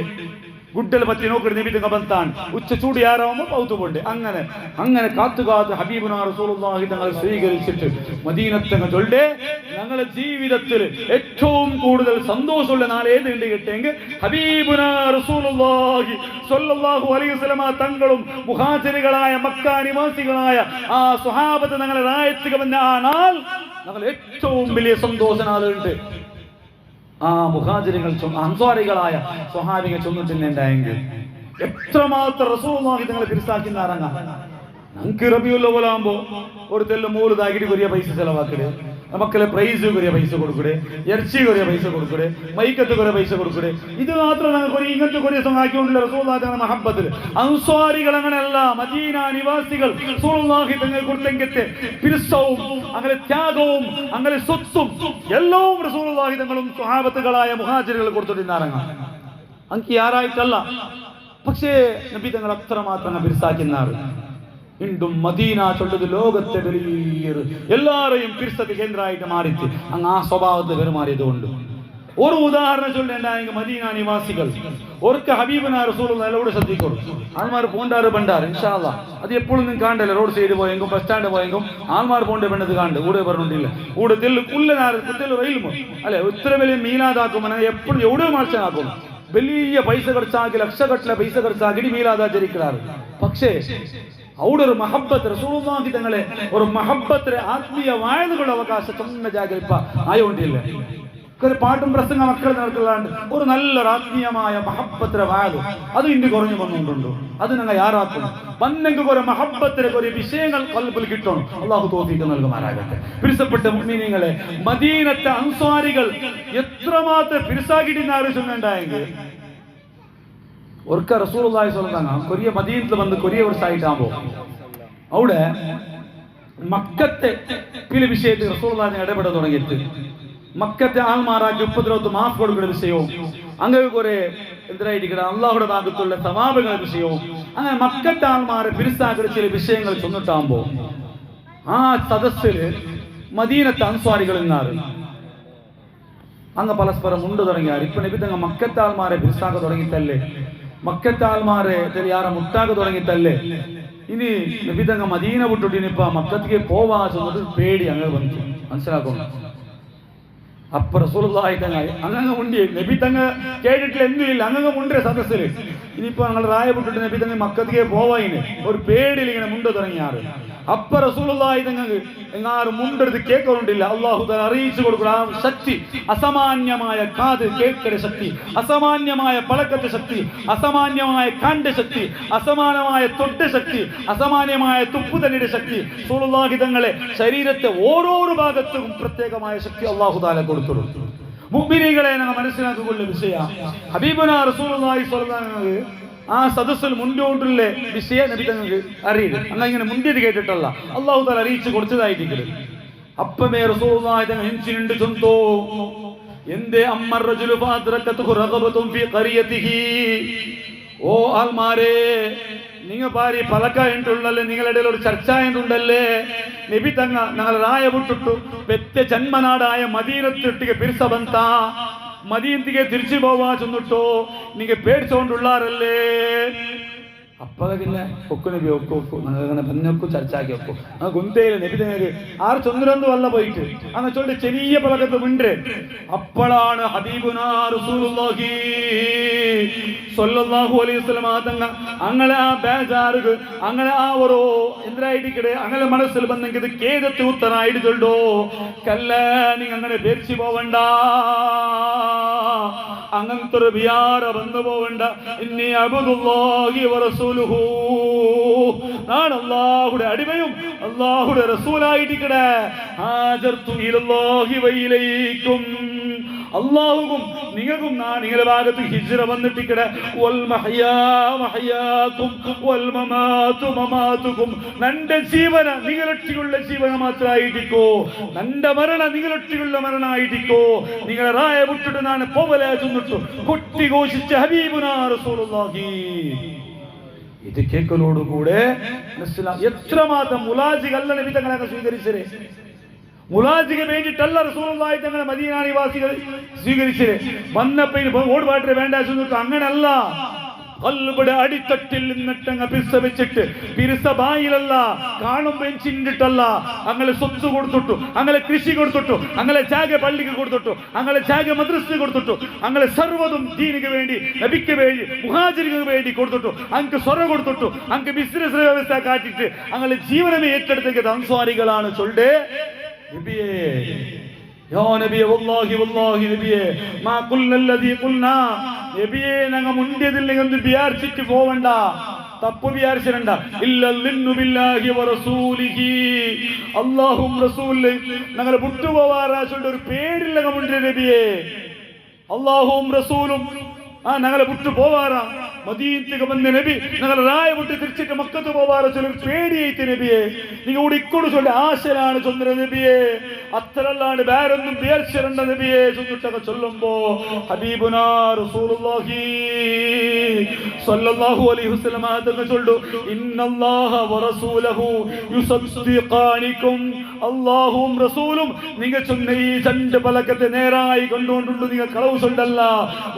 ഗുഡ്ഡൽ പറ്റി നോക്കി നബിതങ്ങ ബന്താൻ ഉച്ച ചൂട് ആരാവുമ്പോ പൗത്തുപോണ്ട് അങ്ങനെ അങ്ങനെ കാത്തു ഹബീബുനാ റസൂലുള്ളാഹി തങ്ങൾ സ്വീകരിച്ചിട്ട് മദീനത്തങ്ങ ചൊല്ലേ ഞങ്ങളുടെ ജീവിതത്തിൽ ഏറ്റവും കൂടുതൽ സന്തോഷമുള്ള നാൾ ഏതുണ്ട് കിട്ടിയെങ്കിൽ ഹബീബുനാ റസൂലുള്ളാഹി സ്വല്ലല്ലാഹു അലൈഹി വസല്ലമ തങ്ങളും മുഹാജിറുകളായ മക്ക നിവാസികളായ ആ സ്വഹാബത്ത് ഞങ്ങളെ റായത്തുക വന്ന ആ നാൾ ഞങ്ങൾ ഏറ്റവും വലിയ സന്തോഷ നാളുണ്ട്. ആ മുഹാജിറുകൾ അൻസ്വാരികളായ സ്വഹാബികൾ ചൊന്നിട്ടുണ്ടായെങ്കിൽ എത്രമാത്രം റസൂലുള്ളാഹി തങ്ങളെ പിരിസാക്കുന്ന ഇറങ്ങാം. ഞങ്ങൾക്ക് റബീഉൽ അവ്വലാകുമ്പോ ഒരു തെല്ല് മൂല് താക്കിട്ട് കൊറിയ പൈസ ചെലവാക്കല്, മക്കളെ പ്രൈസ് കൊറിയ പൈസ കൊടുക്കൂടെ, ഇറച്ചി കൊറിയ പൈസ കൊടുക്കൂടെ, മൈക്കത്ത് കൊറിയ പൈസ കൊടുക്കൂടെ. ഇത് മാത്രം ഞങ്ങൾ ഇങ്ങനത്തെ കൊറിയ ആക്കിക്കൊണ്ടില്ല റസൂലുള്ളാഹി തങ്ങളുടെ മഹബ്ബത്തിൽ. അൻസ്വാരികൾ അങ്ങനെയല്ല, മദീന നിവാസികൾ റസൂലുള്ളാഹി തങ്ങൾ കൊടുത്തെങ്കത്തെ പിരിസവും അങ്ങനെ ത്യാഗവും അങ്ങനെ സ്വത്തും എല്ലാം റസൂലുള്ളാഹി തങ്ങളും സ്വഹാബത്തുകളായ മുഹാജിറുകൾ കൊടുത്തിട്ടിറങ്ങാം. അങ്കി ആരായിട്ടല്ല, പക്ഷേ നബി തങ്ങൾ അത്രമാത്രം പിരിസാക്കിന്നാറ്. വീണ്ടും മദീന ചൊല്ലത് ലോകത്തെ വലിയ എല്ലാരെയും പിരിസത്ത് കേന്ദ്രമായിട്ട് മാറിച്ച് അങ്ങ് ആ സ്വഭാവത്തെ പെരുമാറിയത് കൊണ്ട് ഒരു ഉദാഹരണം ചൊല്ലേണ്ടായെങ്കിൽ മദീന നിവാസികൾ ഓർക്ക് ഹബീബുനാ റസൂലുള്ളാഹി എല്ലാം ശ്രദ്ധിക്കും. ആൾമാർ പോണ്ടാറ് പണ്ടാറ് ഇൻഷാ അല്ലാ അത് എപ്പോഴും നിങ്ങൾ കാണണ്ടല്ലേ. റോഡ് സൈഡ് പോയെങ്കും ബസ് സ്റ്റാൻഡ് പോയെങ്കും ആൾമാർ പോണ്ടേ പെണ്ണത് കാണണ്ട് ഊടെ പറഞ്ഞിട്ടില്ല. ഊടെ തെല്ല് കുല്ലനാറ് കുത്തല് റെയിലുമോ അല്ലെ ഇത്ര വലിയ മീലാദാക്കും എപ്പോഴും എവിടെ മാർച്ചാക്കും വലിയ പൈസ ഖർച്ചാക്കി ലക്ഷക്കട്ടിലെ പൈസ ഖർച്ചാക്കി മീലാദാചരിക്കാറ്. പക്ഷേ അവിടെ ഒരു മഹബത്ത് റസൂലുള്ളാഹി തങ്ങളെ ഒരു മഹബത്തിലെ ആത്മീയ വായനകളുടെ അവകാശം തന്നെ ജാഗ്രത ആയോണ്ടില്ല. ഒരു പാട്ടും പ്രസംഗ മക്കൾ നടക്കലാണ്ട് ഒരു നല്ലൊരു ആത്മീയമായ മഹബത്തിലെ വായന അത് ഇന്ന് കുറഞ്ഞു വന്നുകൊണ്ടുണ്ടോ. അത് ഞങ്ങൾ യാറാക്കും വന്നെങ്കിൽ കുറെ മഹബത്തിലെ കുറെ വിഷയങ്ങൾ കൽബിൽ കിട്ടണം. അള്ളാഹു തൗഫീഖ് നൽകുമാറാകട്ടെ. പിരിസപ്പെട്ട മുഅ്മിനീങ്ങളെ, മദീനത്തെ അൻസ്വാരികൾ എത്രമാത്രം പിരിസാക്കിയിട്ട് ആലോചിച്ചുണ്ടായെങ്കിൽ ഒരിക്കൽ റസൂലുള്ളാഹി സ്വല്ലല്ലാഹു അലൈഹി വസല്ലം കൊറിയ മദീനത്തിൽ വന്ന് കൊറിയ വർഷമായിട്ടാകുമ്പോ അവിടെ മക്കത്തെ ചില വിഷയത്തിൽ റസൂലുള്ളാഹി ഇടപെടാൻ തുടങ്ങിയിട്ട് മക്കത്തെ ആൾമാറാക്കി ഉപദ്രവത്ത് മാഫ് കൊടുക്കുന്ന വിഷയവും അങ്ങനെ കുറെ എന്തായിരിക്കണം അള്ളാഹുടെ ഭാഗത്തുള്ള സവാബുകളുടെ വിഷയവും അങ്ങനെ മക്കത്തെ ആൾമാരെ പിരിസാക്കുന്ന ചില വിഷയങ്ങൾ ചൊന്നിട്ടാകുമ്പോ ആ സദസ്സില് മദീനത്തെ അൻസ്വാരികൾ എന്നാറ് അങ്ങ് പരസ്പരം ഉണ്ട് തുടങ്ങിയാൽ ഇപ്പൊ നബി തങ്ങൾ മക്കത്തെ ആൾമാരെ പിരിസാക്ക തുടങ്ങിയിട്ടല്ലേ, മക്കത്തെ ആൾമാരെ തെളിയാറെ മുട്ടാക തുടങ്ങിയിട്ടല്ലേ. ഇനി നബി തങ്ങൾ മദീന വിട്ടിട്ട് ഇനിയിപ്പോ മക്കത്തേക്ക് പോവാ ചെന്നത് പേടി അങ്ങനെ വന്നു മനസ്സിലാക്കണം. അപ്പൊ റസൂലുള്ളാഹി തങ്ങൾ അങ്ങനെ മുണ്ടി നബി തങ്ങൾ കേട്ടിട്ടില്ല എന്തില്ല അങ്ങനെ മുണ്ടേ സദസ്സില്. ഇനിയിപ്പോ ഞങ്ങൾ റായ വിട്ടിട്ട് നബി തങ്ങൾ മക്കത്തേക്ക് പോവായിന് ഒരു പേടിയിൽ ഇങ്ങനെ മുണ്ട് തുടങ്ങിയാറ്. അപ്പൊ റസൂലുള്ളാഹി തങ്ങൾക്ക് എങ്ങാറ് മുണ്ടെടുത്ത് കേൾക്കുന്നുണ്ടില്ല. അള്ളാഹു തആല അറിയിച്ചു കൊടുക്കുന്ന ആ ശക്തി, അസാമാന്യമായ കാത് കേൾക്കയുടെ ശക്തി, അസാമാന്യമായ പളക്കത്തെ ശക്തി, അസാമാന്യമായ കാണ്ട ശക്തി, അസമാനമായ തൊട്ട ശക്തി, അസാമാന്യമായ തുപ്പുതലിയുടെ ശക്തി റസൂലുള്ളാഹി തങ്ങളെ ശരീരത്തെ ഓരോരോ ഭാഗത്തും പ്രത്യേകമായ ശക്തി അള്ളാഹു തആല കൊടുത്തു. മുഅ്മിനീങ്ങളെ നമ്മൾ മനസ്സിലാക്കിക്കൊള്ള വിഷയം ഹബീബുനാ റസൂലുള്ളാഹി സ്വല്ലല്ലാഹു അലൈഹി വസല്ലം ആ സദസ്സിൽ മുൻപോട്ടുള്ള വിഷയം നബി തങ്ങൾക്ക് അറിയില്ല. അല്ല ഇങ്ങനെ മുൻപേത് കേട്ടിട്ടല്ല, അള്ളാഹു തആല അറിയിച്ചു കൊടുത്തതായിരിക്കും. അപ്പമേ റസൂലുള്ളാഹി തങ്ങൾ ഹിൻസിനുണ്ട് ചൊന്തോ എന്തേ അമ്മർ റജുലു ഫാദ്റകതുഹു റഗബതുൻ ഫീ ഖറിയതിഹി ഓ ആൽമാരെ, നിങ്ങൾ പാരി പലക്കായിട്ടുള്ളല്ലേ, നിങ്ങളുടെ ഇടയിൽ ഒരു ചർച്ച ആയിട്ടുണ്ടല്ലേ. നബി തങ്ങ ഞങ്ങൾ റായ വിട്ടിട്ടു പെറ്റ ജന്മനാടായ മദീനത്തിട്ടിಗೆ പിരിസബಂತ മദീനത്തിಗೆ തിരിച്ചു പോവാ ചെന്നിട്ടോ നിങ്ങൾ പേടിച്ചോണ്ടുള്ളാരല്ലേ. അപ്പഴക്കില്ല ഒക്കു നബി ഒക്കു അങ്ങനെ ബന്നൊക്കു ചർച്ചാക്കി വെക്കും. ആ ഗുന്തയില് നബി തങ്ങൾക്ക് ആറ് ചൊന്നിരൊന്നും വല്ല പോയിട്ട് അങ്ങനെ ചൊല്ലി ചെറിയ പലകത്ത് ഉണ്ട്. അപ്പോഴാണ് ഹബീബുനാ റസൂലുള്ളാഹി സ്വല്ലല്ലാഹു അലൈഹി വസല്ലം തങ്ങ അങ്ങനെ ആ ബേജാറുകൾ അങ്ങനെ ആ ഒരു എന്തിനായിട്ടിക്കടെ അങ്ങനെ മനസ്സിൽ വന്നെങ്കിൽ ഇത് കേദത്തെ ഉത്തരായിട്ട് ചൊല്ലോ കല്ല നിങ്ങൾ അങ്ങനെ പേരിച്ചു പോവണ്ട, അങ്ങനത്തെ ഒരു വിയാറ വന്നു പോവണ്ട. ഇന്നി അബ്ദുല്ലാഹി വറസൂലുഹു, ഞാൻ അല്ലാഹുവിന്റെ അടിമയും അല്ലാഹുവിന്റെ റസൂലായിട്ടിക്കടെ. ഹാജർതു ഇലല്ലാഹി വഇലൈക്കും, അല്ലാഹുവും നിങ്ങൾക്കും ഞാൻ നിങ്ങളുടെ ഭാഗത്ത് ഹിജ്റ വന്നിട്ടിക്കടെ. വൽ മഹ്യാ മഹ്യാകും വൽ മമാതു മമാതുകും, നന്റെ ജീവന നിങ്ങളൊട്ടിയുള്ള ജീവന മാത്രമായിട്ടിക്കോ, നന്റെ മരണ നിങ്ങളൊട്ടിയുള്ള മരണമായിട്ടിക്കോ. നിങ്ങളെ റായ വിട്ടിട്ട് ഞാൻ പോവലേ ചെന്നിട്ടു കൊട്ടി ഘോഷിച്ച ഹബീബുനാ റസൂലുള്ളാഹി. ഇത് കേൾക്കലോടുകൂടെ എത്രമാത്രം മുലാജികല്ല നബി തങ്ങളെ സ്വീകരിച്ചത്. മുലാജിക്ക് വേണ്ടിയിട്ടല്ല റസൂലുള്ളാഹി തങ്ങളെ മദീന നിവാസികൾ സ്വീകരിച്ചത്. വന്നപ്പോ ഓടുപാട്ടിന് വേണ്ട അങ്ങനല്ല, കൽബിയുടെ അടിത്തട്ടിൽ നിന്നിട്ടങ്ങ് പിരിസ വെച്ചിട്ട് പിരിസബായിലല്ല കാണുമ്പോ ചിണ്ടിട്ടല്ല, അങ്ങനെ സ്വത്ത് കൊടുത്തിട്ടു, അങ്ങനെ കൃഷി കൊടുത്തിട്ടു, അങ്ങനെ ജാഗ പള്ളിക്ക് കൊടുത്തിട്ടു, അങ്ങനെ ജാഗ മദ്രസ കൊടുത്തിട്ടു, അങ്ങനെ സർവ്വതും ദീനിക്ക് വേണ്ടി നബിക്ക് വേണ്ടി മുഹാജിർക്ക് വേണ്ടി കൊടുത്തിട്ടു, അങ്ങ് സ്വറ കൊടുത്തിട്ടു, അങ്ങ് ബിസിനസ് വ്യവസ്ഥ കാട്ടിട്ട് അങ്ങനെ ജീവനമേ ഏറ്റെടുത്തേക്കത് അൻസ്വാരികളാണ്. ചൊല്ലേ നബിയേ, യാ നബിയേ, വല്ലാഹി വല്ലാഹി നബിയേ, മാ ഖുൽനല്ലദീ ഖുൽനാ, നബിയേ ഞങ്ങൾ മുന്തിയതിൽ നിങ്ങൾ വിചാരിച്ചിട്ട് പോവണ്ട, തപ്പ് വിചാരിച്ചിരണ്ട. ഇല്ലല്ലിന്നു ബില്ലാഹി വറസൂലിഹി, അല്ലാഹും റസൂലിനെ ഞങ്ങൾ വിട്ടുപോവാറാ ചൊല്ലിട്ട് ഒരു പേരില്ല മുണ്ടിയ നബിയേ. അല്ലാഹും റസൂലും ഞങ്ങളെ വിട്ടു പോവാറാ. മദീനത്തേക്ക് വന്ന നബി ഞങ്ങൾ റായ വിട്ട് തിരിച്ചിട്ട് മക്കത്ത് പോവാറ ചൊല്ലി പേടിയായിട്ട് നബിയെ. നിങ്ങൾ ഇവിടെ ഇക്കോട് ചൊല്ലി ആശലാണ് ചൊന്നര നബിയെ, അത്രല്ലാണ്ട് വേറൊന്നും പേർച്ചിരണ്ട നബിയെ ചൊന്നിട്ടൊക്കെ ചൊല്ലുമ്പോ ഹബീബുനാ റസൂലുള്ളാഹി സ്വല്ലല്ലാഹു അലൈഹി വസല്ലം തങ്ങൾ ചൊല്ലു, ഇന്നല്ലാഹ വറസൂലഹു യുസദ്ദിഖാനികും, അല്ലാഹുവും റസൂലും നിങ്ങൾ ചൊന്ന ഈ രണ്ട് പലക്കത്തെ നേരായി കൊണ്ടുകൊണ്ടുണ്ട്, നിങ്ങൾ കളവ് ചൊല്ലല്ല.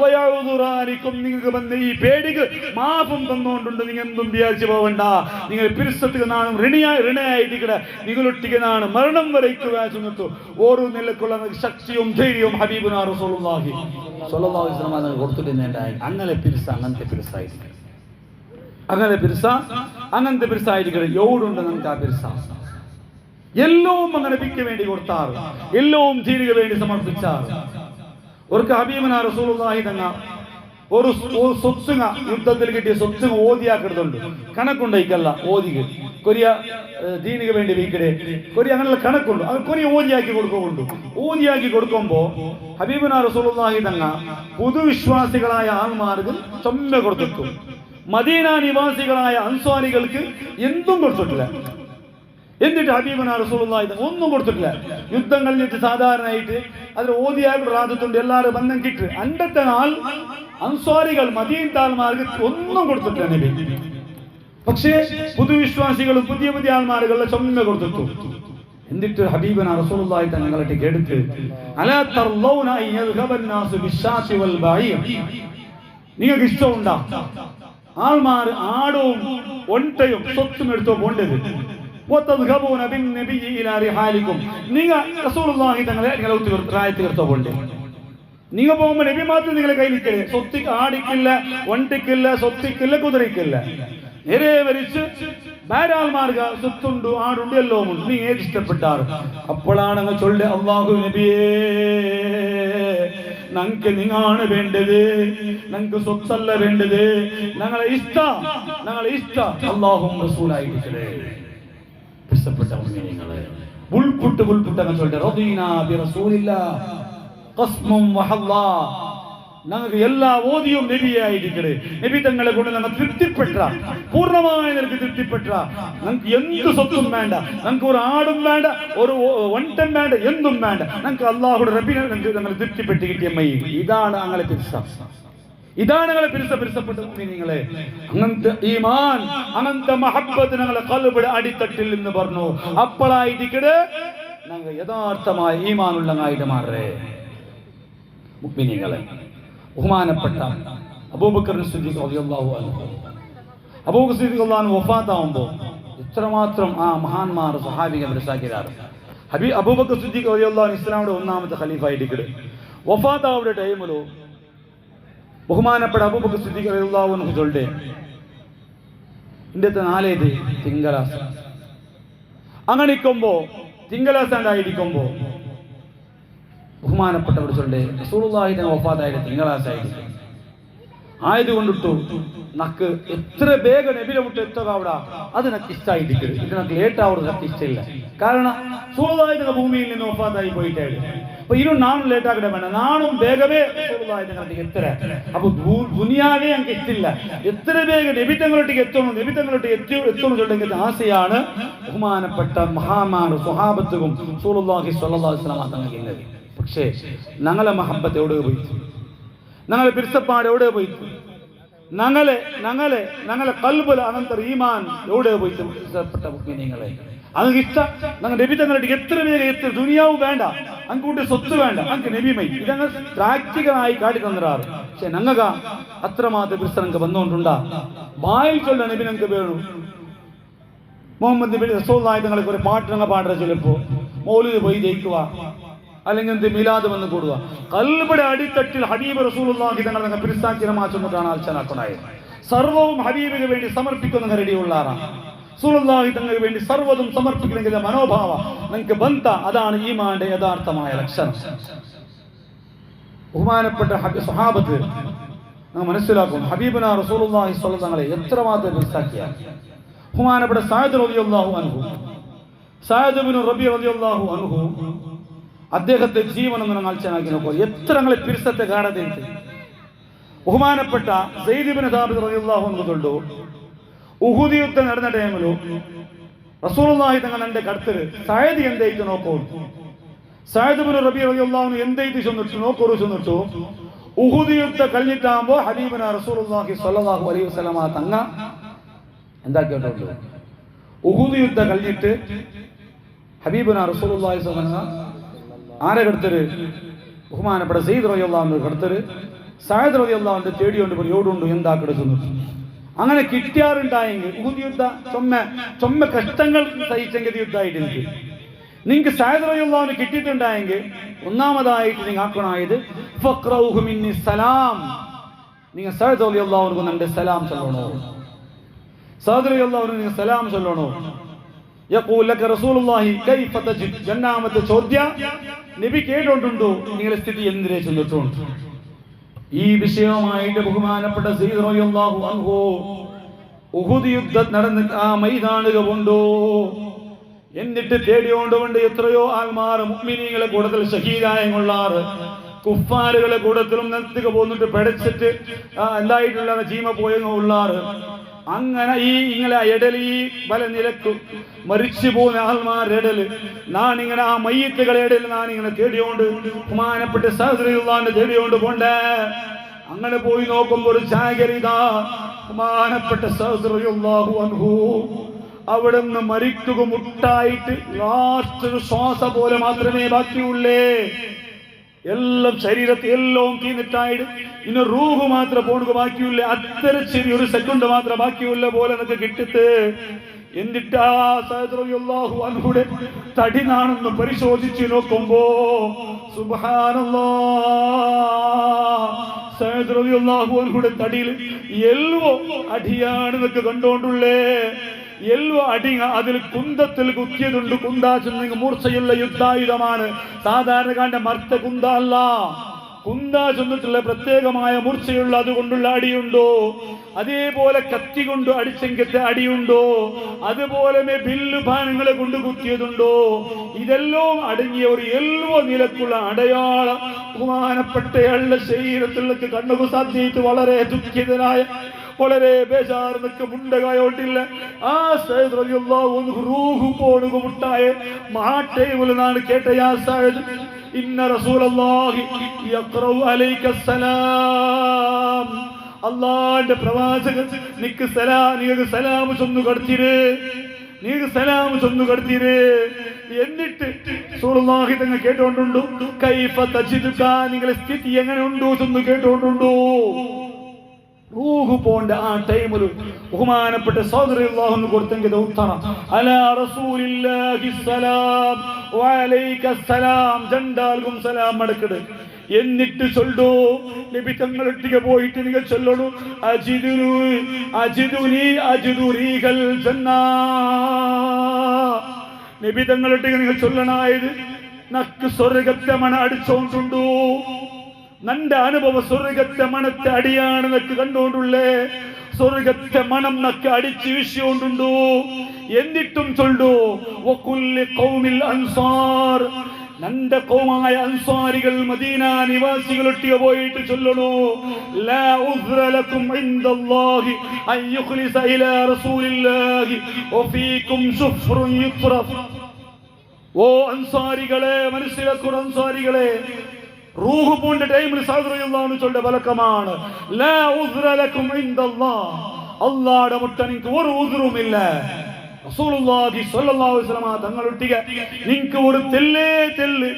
വയഉദുറാനികും, നിങ്ങൾക്ക് വന്ന ഈ പേടിക്ക് മാഫും തന്നുകൊണ്ടുണ്ട്, നിങ്ങൾ എന്തും വിചാരിച്ചു പോവണ്ട. നിങ്ങൾ പിരിസത്തുക നാണും ഋണയായിട്ടിക്കട, നിങ്ങളൊട്ടിക്ക് നാണ് മരണം വരയ്ക്കുക ചെന്നിട്ടു ഓരോ നിലക്കുള്ള ശക്തിയും ധൈര്യവും ഹബീബുനാ റസൂലുള്ളാഹി സ്വല്ലല്ലാഹു അലൈഹി വസല്ലം കൊടുത്തിട്ടുണ്ടായി. അങ്ങനെ പിരിസ അങ്ങനത്തെ പിരിസായിരിക്കും, അങ്ങനെ പിരിസ അങ്ങനത്തെ പിരിസായിരിക്കും. എവിടുണ്ട് നമുക്ക് ആ പിരിസ? എല്ലാം അങ്ങനെ നബിക്ക് വേണ്ടി കൊടുത്താറ്, എല്ലാം ദീനിക്ക് വേണ്ടി സമർപ്പിച്ചാറ്. ഒരിക്കൽ ഹബീബുനാ റസൂലുള്ളാഹി തങ്ങ ഒരു സ്വത്തുങ്ങ യുദ്ധത്തിൽ കിട്ടിയ സ്വത്തുങ്ങ ഓതിയാക്കിടുന്നുണ്ട്, കണക്കുണ്ടായിക്കല്ല ഓതിക്ക് കൊറിയ ദീനിക്ക് വേണ്ടി വീക്കടെ കൊറിയ അങ്ങനെയുള്ള കണക്കുണ്ട്. അത് കൊറിയ ഓതിയാക്കി കൊടുക്കുന്നുണ്ട്. ഓതിയാക്കി കൊടുക്കുമ്പോ ഹബീബുനാ റസൂലുള്ളാഹി തങ്ങ പുതുവിശ്വാസികളായ ആൾമാർക്ക് ചൊമ്മ കൊടുത്തിട്ടു, മദീന നിവാസികളായ അൻസ്വാരികൾക്ക് എന്തും കൊടുത്തിട്ടില്ല. എന്നിട്ട് ഹബീബുനാ റസൂലുള്ളാഹി ഒന്നും കൊടുത്തിട്ടില്ല. യുദ്ധം കഴിഞ്ഞിട്ട് സാധാരണയായിട്ട് അതിൽ ഓതിയായിട്ട് റാദത്തുണ്ട് എല്ലാവരും ബന്ധം കിട്ടി. അണ്ടത്തെ നാൾ അൻസ്വാരികൾ മദീനത്താൽമാർക്ക് ഒന്നും കൊടുത്തിട്ടില്ല നബി. പക്ഷേ പുതുവിശ്വാസികളും പുതിയ പുതിയ ആൾമാരുകളെ ചൊമ്മ കൊടുത്തിട്ടു. എന്നിട്ട് ഹബീബുനാ റസൂലുള്ളാഹി തങ്ങളെ കേട്ടിട്ട് അലാ തർലൗന യൽഗബന്നാസു ബിശാത്തി വൽ ബഈർ, നിങ്ങൾക്ക് ഇഷ്ടമുണ്ടാ ആൾമാർ ആടും ഒണ്ടയും സ്വത്തും എടുത്തോ പോണ്ടത്? നിങ്ങൾ റസൂലുള്ളാഹി തങ്ങളെ തീർത്തോ പോണ്ടേ? നിങ്ങൾ പോകുമ്പോൾ നബി മാത്രം നിങ്ങളെ കയ്യിലിക്കല്ലേ, സ്വത്തിക്ക് ആടിക്കില്ല, ഒണ്ടിക്കില്ല, സ്വത്തിക്കില്ല, കുതിരക്കില്ല, നേരെ വരിച്ച് ധാരാൾമാർക്ക് സ്വത്തുണ്ട്, ആടുണ്ട്, എല്ലാം ഉണ്ട്. നീ ഏത് ഇഷ്ടപ്പെട്ടാറ്? അപ്പോഴാണ് ചൊല്ല്, അല്ലാഹു നബിയേ, ഞങ്ങൾക്ക് നിങ്ങളാണ് വേണ്ടത്, ഞങ്ങൾക്ക് സ്വത്തല്ല വേണ്ടത്, ഞങ്ങളെ ഇഷ്ട അല്ലാഹും റസൂലായിട്ടില്ലേ. ഇഷ്ടപ്പെട്ട മുഅ്മിനീങ്ങളെ ഉൾപുട്ട് അങ്ങ് ചൊല്ല്, റദീനാ ബി റസൂലില്ലാഹ് ഖസ്മും വഹല്ലാ, ഞങ്ങൾക്ക് എല്ലാ ഓതിയും നബിയായിരിക്കട്ടെ. നബി തങ്ങളെ കൊണ്ട് ഞങ്ങൾ തൃപ്തിപ്പെട്ട, പൂർണ്ണമായ നിനക്ക് തൃപ്തിപ്പെട്ട, ഞങ്ങൾക്ക് എന്ത് സ്വത്തും വേണ്ട, ഞങ്ങൾക്ക് ഒരു ആടും വേണ്ട, ഒരു ഒണ്ടം വേണ്ട, എന്തും വേണ്ട, ഞങ്ങൾക്ക് അല്ലാഹുവിന്റെ റബ്ബിനെ ഞങ്ങൾ തൃപ്തിപ്പെട്ട് കിട്ടിയ മൈ. ഇതാണ് ഞങ്ങളെ പിരിസ, ഇതാണ് ഞങ്ങളെ പിരിസപ്പെട്ട മുഅ്മിനീങ്ങളെ. അങ്ങനത്തെ ഈമാൻ, അങ്ങനത്തെ മഹബ്ബത്ത് ഞങ്ങളെ ഖൽബിലെ അടിത്തട്ടിൽ നിന്ന് പറഞ്ഞു. അപ്പോഴായിട്ടിക്കട് ഞങ്ങൾ യഥാർത്ഥമായ ഈമാനുള്ളങ്ങായിട്ട് മാറേ മുഅ്മിനീങ്ങളെ. ബഹുമാനപ്പെട്ട അബൂബക്കർ സിദ്ദീഖ് റളിയല്ലാഹു അൻഹു, അബൂബക്കർ സിദ്ദീഖ് റളിയല്ലാഹു അൻഹു വഫാത്താവുമ്പോൾ ഇത്രമാത്രം ആ മഹാന്മാർ സ്വഹാബികൾ മനസ്സിലാക്കിയതാണ്. അബൂബക്കർ സിദ്ദീഖ് റളിയല്ലാഹു അൻഹു ഇസ്ലാമിന്റെ ഒന്നാമത്തെ ഖലീഫയായിട്ട് വഫാത്താവുന്ന ടൈമിലോ ബഹുമാനപ്പെട്ട അബൂബക്കർ സിദ്ദീഖ് റളിയല്ലാഹു അൻഹു ചൊല്ലെ ഇന്നത്തെ നാലേത് തിങ്കളാഴ്ച അങ്ങനെ ഇരിക്കുമ്പോ തിങ്കളാഴ്ച ബഹുമാനപ്പെട്ടവർ ചൊല്ലെ റസൂലുള്ളാഹി തങ്ങൾ വഫാത്തായിട്ട് തിങ്കളാഴ്ച ആയിരിക്കും ആയതുകൊണ്ടിട്ടു നക്ക് എത്ര വേഗം നബിനെ വിട്ട് എത്തുക അവിടെ അത് നക്ക് ഇഷ്ടമായിട്ടിരിക്കും. ഇത് നക്ക് ലേറ്റ് ആവുന്നത് നക്ക് ഇഷ്ടമില്ല. കാരണം റസൂലുള്ളാഹി തങ്ങൾ ഭൂമിയിൽ നിന്ന് വഫാത്തായി പോയിട്ടായിരുന്നു. അപ്പൊ ഇനും നാണും ലേറ്റ് ആക്കട്ടെ വേണ്ട, നാണും വേഗമേ റസൂലുള്ളാഹി തങ്ങൾക്ക് എത്ര. അപ്പൊ ദുനിയാവേ ഞങ്ങൾക്ക് എത്തില്ല, എത്ര വേഗം നബി തങ്ങളോട്ടേക്ക് എത്തണം, നബി തങ്ങളോട്ട് എത്തണം ചൊല്ലുന്ന ആശയാണ് ബഹുമാനപ്പെട്ട മഹാന്മാർ സ്വഹാബത്തും റസൂലുള്ളാഹി സ്വല്ലല്ലാഹു അലൈഹി വസല്ലം തങ്ങൾക്ക്. പക്ഷേ ഞങ്ങളെ മഹബ്ബത്ത് എവിടെ പോയി, ഞങ്ങളെ പിരിസപ്പാട് എവിടെ പോയി, ഞങ്ങളെ ഖൽബിൽ അനന്തര ഈമാൻ എവിടെ പോയി? പിരിസപ്പെട്ട മുഅ്മിനീങ്ങളെ, അങ്ങ് ഇഷ്ടം ഞങ്ങൾ നബി തങ്ങളുടെ എത്ര പേര് എത്ര ദുനിയാവും വേണ്ട, അങ്ങോട്ട് സ്വത്ത് വേണ്ട, അങ്ങ് നബിമൈ ഇതങ്ങ് പ്രാക്ടിക്കലായി കാട്ടി തന്നിരാറ്. പക്ഷെ ഞങ്ങക അത്രമാത്രം പിരിസനക്ക് വന്നുകൊണ്ടുണ്ടാ വായിൽ ചൊല്ല നബി ഞങ്ങൾക്ക് വേണു. മുഹമ്മദ് നബി റസൂലുള്ളാഹി തങ്ങളെ കുറെ പാട്ട് ഞങ്ങൾ പാടുക, ചിലപ്പോ മൗലിദ് പോയി ജയിക്കുക, അല്ലെങ്കിൽ എന്ത് മിലാദ് വന്ന് കൂടുക. ഖൽബിന്റെ അടിത്തട്ടിൽ ഹബീബ് റസൂലുള്ളാഹി തങ്ങളെ പിരിസാക്കിരമാച്ചൊന്നിട്ടാണ് ആൽച്ചനാക്കുണ്ടായത്. സർവവും ഹബീബിന് വേണ്ടി സമർപ്പിക്കുന്ന റെഡിയുള്ളാറാണ്. റസൂലുള്ളാഹി തങ്ങൾക്ക് വേണ്ടി സർവ്വതും സമർപ്പിക്കണമെങ്കിൽ മനോഭാവ നിങ്ങൾക്ക് ബന്ധ, അതാണ് ഈമാന്റെ യഥാർത്ഥമായ ലക്ഷണം. ബഹുമാനപ്പെട്ട സ്വഹാബത്ത് നമ്മൾ മനസ്സിലാക്കും ഹബീബിന റസൂലുള്ളാഹി സ്വല്ലല്ലാഹു തങ്ങളെ എത്രമാത്രം പിരിസാക്കിയ. ബഹുമാനപ്പെട്ട സഅദ് റളിയല്ലാഹു അൻഹു, സഅദ് ഇബ്നു റബീ റളിയല്ലാഹു അൻഹു അദ്ദേഹത്തെ ജീവനം ആൽച്ചനാക്കി നോക്കുക, എത്ര ഞങ്ങളെ പിരിസത്തെ കാണുന്നുണ്ട്. ബഹുമാനപ്പെട്ട സയ്യിദ് ഇബ്നു സാബിത് റളിയല്ലാഹു അൻഹു തൊണ്ടു ഉഹുദ് യുദ്ധം നടന്ന ടൈമിലു റസൂലുള്ളാഹി തങ്ങൾ എൻ്റെ കടുത്തര് സഅദ് എന്തായിട്ട് നോക്കൂ, സഅദ് ഇബ്നു റബീ റളിയല്ലാഹു അൻഹു എന്തായിട്ട് ചെന്നിട്ടു നോക്കൂ ചെന്നിട്ടു. ഉഹുദ് യുദ്ധം കഴിഞ്ഞിട്ടാകുമ്പോ ഹബീബിന റസൂലുള്ളാഹി സ്വല്ലല്ലാഹു അലൈഹി വസല്ലമ തങ്ങ എന്താ കേട്ടോളൂ, ഉഹുദ് യുദ്ധം കഴിഞ്ഞിട്ട് ഹബീബിന റസൂലുള്ളാഹി സ്വല്ലല്ലാഹു അലൈഹി വസല്ലമ ആരെ കടുത്തര് ബഹുമാനപ്പെട്ട സയ്യിദ് റളിയല്ലാഹു അൻഹു കടുത്തര് സഅദ് റളിയല്ലാഹു അൻഹു തേടിയോണ്ട് എവിടുണ്ടു എന്താ കിടക്കുന്നു. അങ്ങനെ കിട്ടിയാറുണ്ടായെങ്കിൽ ഉഹുദ് യുദ്ധ ചൊമ്മ കഷ്ടങ്ങൾ സഹിച്ചെങ്കിൽ യുദ്ധമായിട്ട് നിങ്ങൾക്ക് സഅദ് റളിയല്ലാഹു അൻഹു കിട്ടിയിട്ടുണ്ടായെങ്കിൽ ഒന്നാമതായിട്ട് നിങ്ങൾ ആക്കണമായത് ഫഖ്റഉഹു മിന്നി സലാം, നിങ്ങൾ സഅദ് റളിയല്ലാഹു അൻഹു നമ്മുടെ സലാം ചൊല്ലണോ, സഅദ് റളിയല്ലാഹു അൻഹു നിങ്ങൾ സലാം ചൊല്ലണോ. യഖൂൽ ലക റസൂലുള്ളാഹി കൈഫ തജിദ്, രണ്ടാമത്തെ ചോദ്യം നബി കേട്ടോണ്ടുണ്ടോ നിങ്ങളുടെ സ്ഥിതി എന്തിനെ ചെന്നിട്ടുണ്ട്. ഈ വിഷയവുമായിട്ട് ബഹുമാനപ്പെട്ട സയ്യിദ് റളിയല്ലാഹു അൻഹു ഉഹുദ് യുദ്ധം നടന്ന് ആ മൈതാനുക കൊണ്ടോ എന്നിട്ട് തേടിയോണ്ടുകൊണ്ട് എത്രയോ ആൽമാർ മുഅ്മിനീങ്ങളെ കൂടത്തിൽ ഷഹീദായ കൊള്ളാറ്, കുഫാറുകളെ കൂടത്തിലും നിലത്തുക പോന്നിട്ട് പിടച്ചിട്ട് എന്തായിട്ടുള്ള ജീമ പോയെന്ന് ഉള്ളാറ്. അങ്ങനെ ഈ ഇങ്ങനെ ഇടലി പല നിലക്കും മരിച്ചു പോകുന്ന ആൾമാരുടെ ഇടല് നാനിങ്ങനെ ആ മയ്യത്തുകളെ ഇടയിൽ നാനിങ്ങനെ തേടിയോണ്ട് ബഹുമാനപ്പെട്ട സഅദ് റളിയല്ലാഹു തേടിയോണ്ട് പോണ്ടേ. അങ്ങനെ പോയി നോക്കുമ്പോൾ ഒരു ജാഗരിത ബഹുമാനപ്പെട്ട സഅദ് റളിയല്ലാഹു അൻഹു അവിടെ നിന്ന് മരിക്കുക മുട്ടായിട്ട് ലാസ്റ്റ് ഒരു ശ്വാസ പോലെ മാത്രമേ ബാക്കിയുള്ളേ. എല്ലാം ശരീരത്തിൽ എല്ലാം തീന്നിട്ടായിട്ട് ഇന്ന് റൂഹ് മാത്രം പോണുക ബാക്കിയുള്ളേ. അത്ര ചെറിയൊരു സെക്കൻഡ് മാത്രം ബാക്കിയുള്ള പോലെ എന്നൊക്കെ കിട്ടിട്ട് എന്നിട്ടാ സഅദ് റളിയല്ലാഹു അൻഹുടെ തടി നാണെന്ന് പരിശോധിച്ച് നോക്കുമ്പോ സുബ്ഹാനല്ലാഹ്, സഅദ് റളിയല്ലാഹു അൻഹുടെ തടിയിൽ എല്ലോ അടിയാണെന്നൊക്കെ കണ്ടോണ്ടുള്ളേ. എല്ലോ അടി അതിൽ കുന്തത്തിൽ കുത്തിയതുണ്ട്. കുന്താ മൂർച്ചയുള്ള യുദ്ധായുധമാണ്. സാധാരണ കാണ്ട മർത്ത കുന്ത അല്ല, കുന്താ ചെന്നിട്ടുള്ള പ്രത്യേകമായ മൂർച്ചയുള്ള അതുകൊണ്ടുള്ള അടിയുണ്ടോ, അതേപോലെ കത്തി കൊണ്ട് അടിച്ചെങ്കത്തെ അടിയുണ്ടോ, അതുപോലെ ബില്ല് ഭാനങ്ങളെ കൊണ്ട് കുത്തിയതുണ്ടോ. ഇതെല്ലാം അടങ്ങിയ ഒരു എല്ലോ നിലക്കുള്ള അടയാളം ബഹുമാനപ്പെട്ടയാളുടെ ശരീരത്തിലേക്ക് കണ്ണുകു സാധ്യമായിട്ട് വളരെ ദുഃഖിതനായ വളരെ ബേജാറിനൊക്കെ മുണ്ടകായോട്ടില്ല. ആ സയ്യിദ് റളിയല്ലാഹു അൻഹു റൂഹ് പോണുക മുട്ടായ മാട്ടേമുലനാണ് കേട്ട. യാ സയ്യിദ് ഇന്ന റസൂലല്ലാഹി യഖറഉ അലൈക്കസ്സലാം, അല്ലാഹുവിന്റെ പ്രവാചകൻ നിനക്ക് സലാം ചൊന്നു കടത്തിര്, നീക്ക് സലാം ചൊന്നു കടത്തിര്. എന്നിട്ട് റസൂലുള്ളാഹി തങ്ങൾ കേട്ടോണ്ടുണ്ടു കൈഫ തജിദുക, നിങ്ങളുടെ സ്ഥിതി എങ്ങനെ ഉണ്ടോ ചൊന്നു കേട്ടോണ്ടുണ്ടോ. റൂഹ് പോണ്ട ആ ടൈമിൽ ബഹുമാനപ്പെട്ട സഹോദരൻ അല്ലാഹു കൊടുത്തെങ്കിൽ ഉത്തറ അലാ റസൂലില്ലാഹി സലാം വഅലൈക്കസ്സലാം, രണ്ടാൾക്കും സലാം മടക്കിട്. എന്നിട്ട് ചൊല്ലു, നബി തങ്ങളൊട്ടിക പോയിട്ട് നിങ്ങൾ ചൊല്ലണു അജിദുരീകൽ ജന്നാ. നബി തങ്ങളൊട്ടിക നിങ്ങൾ ചൊല്ലണായത് നക്ക് സ്വർഗത്തെ മണ അടിച്ചോണ്ടുണ്ടു. നന്റെ അനുഭവ സ്വർഗത്തെ മണത്തെ അടിയാണ് നക്ക് കണ്ടോണ്ടുള്ളേ. സ്വർഗത്തെ മണം നക്ക് അടിച്ച് വീശിയോണ്ടുണ്ടു. എന്നിട്ടും ചൊല്ലു വകുല്ലി ഖൗമിൽ അൻസാർ, നന്റെ ഖൗമായ അൻസാരികൾ മദീന നിവാസികളൊട്ടിക പോയിട്ട് ചൊല്ലണു ലാ ഉസ്ര ലക്കും ഇൻദല്ലാഹി അൻ യുഖ്ലിസ ഇലാ റസൂലില്ലാഹി വഫീകും ശുഫ്റുൻ യുത്രഫ്. ഓ അൻസാരികളെ, മനസ്സിലാക്കുക അൻസാരികളെ, റൂഹ് പോണ്ട ടൈമിൽ സഹോദരൻ ചൊല്ല ബലക്കമാണ് ലാ ഉസ്ര ലക്കും ഇൻദല്ലാഹ്, അല്ലാഹുവിന്റെ മുട്ട നിങ്ങൾക്ക് ഒരു ഉസ്റുമില്ല. റസൂലുള്ളാഹി സ്വല്ലല്ലാഹു അലൈഹി വസല്ലം തങ്ങളൊട്ടിക നിങ്ങൾക്ക് ഒരു തെല്ല്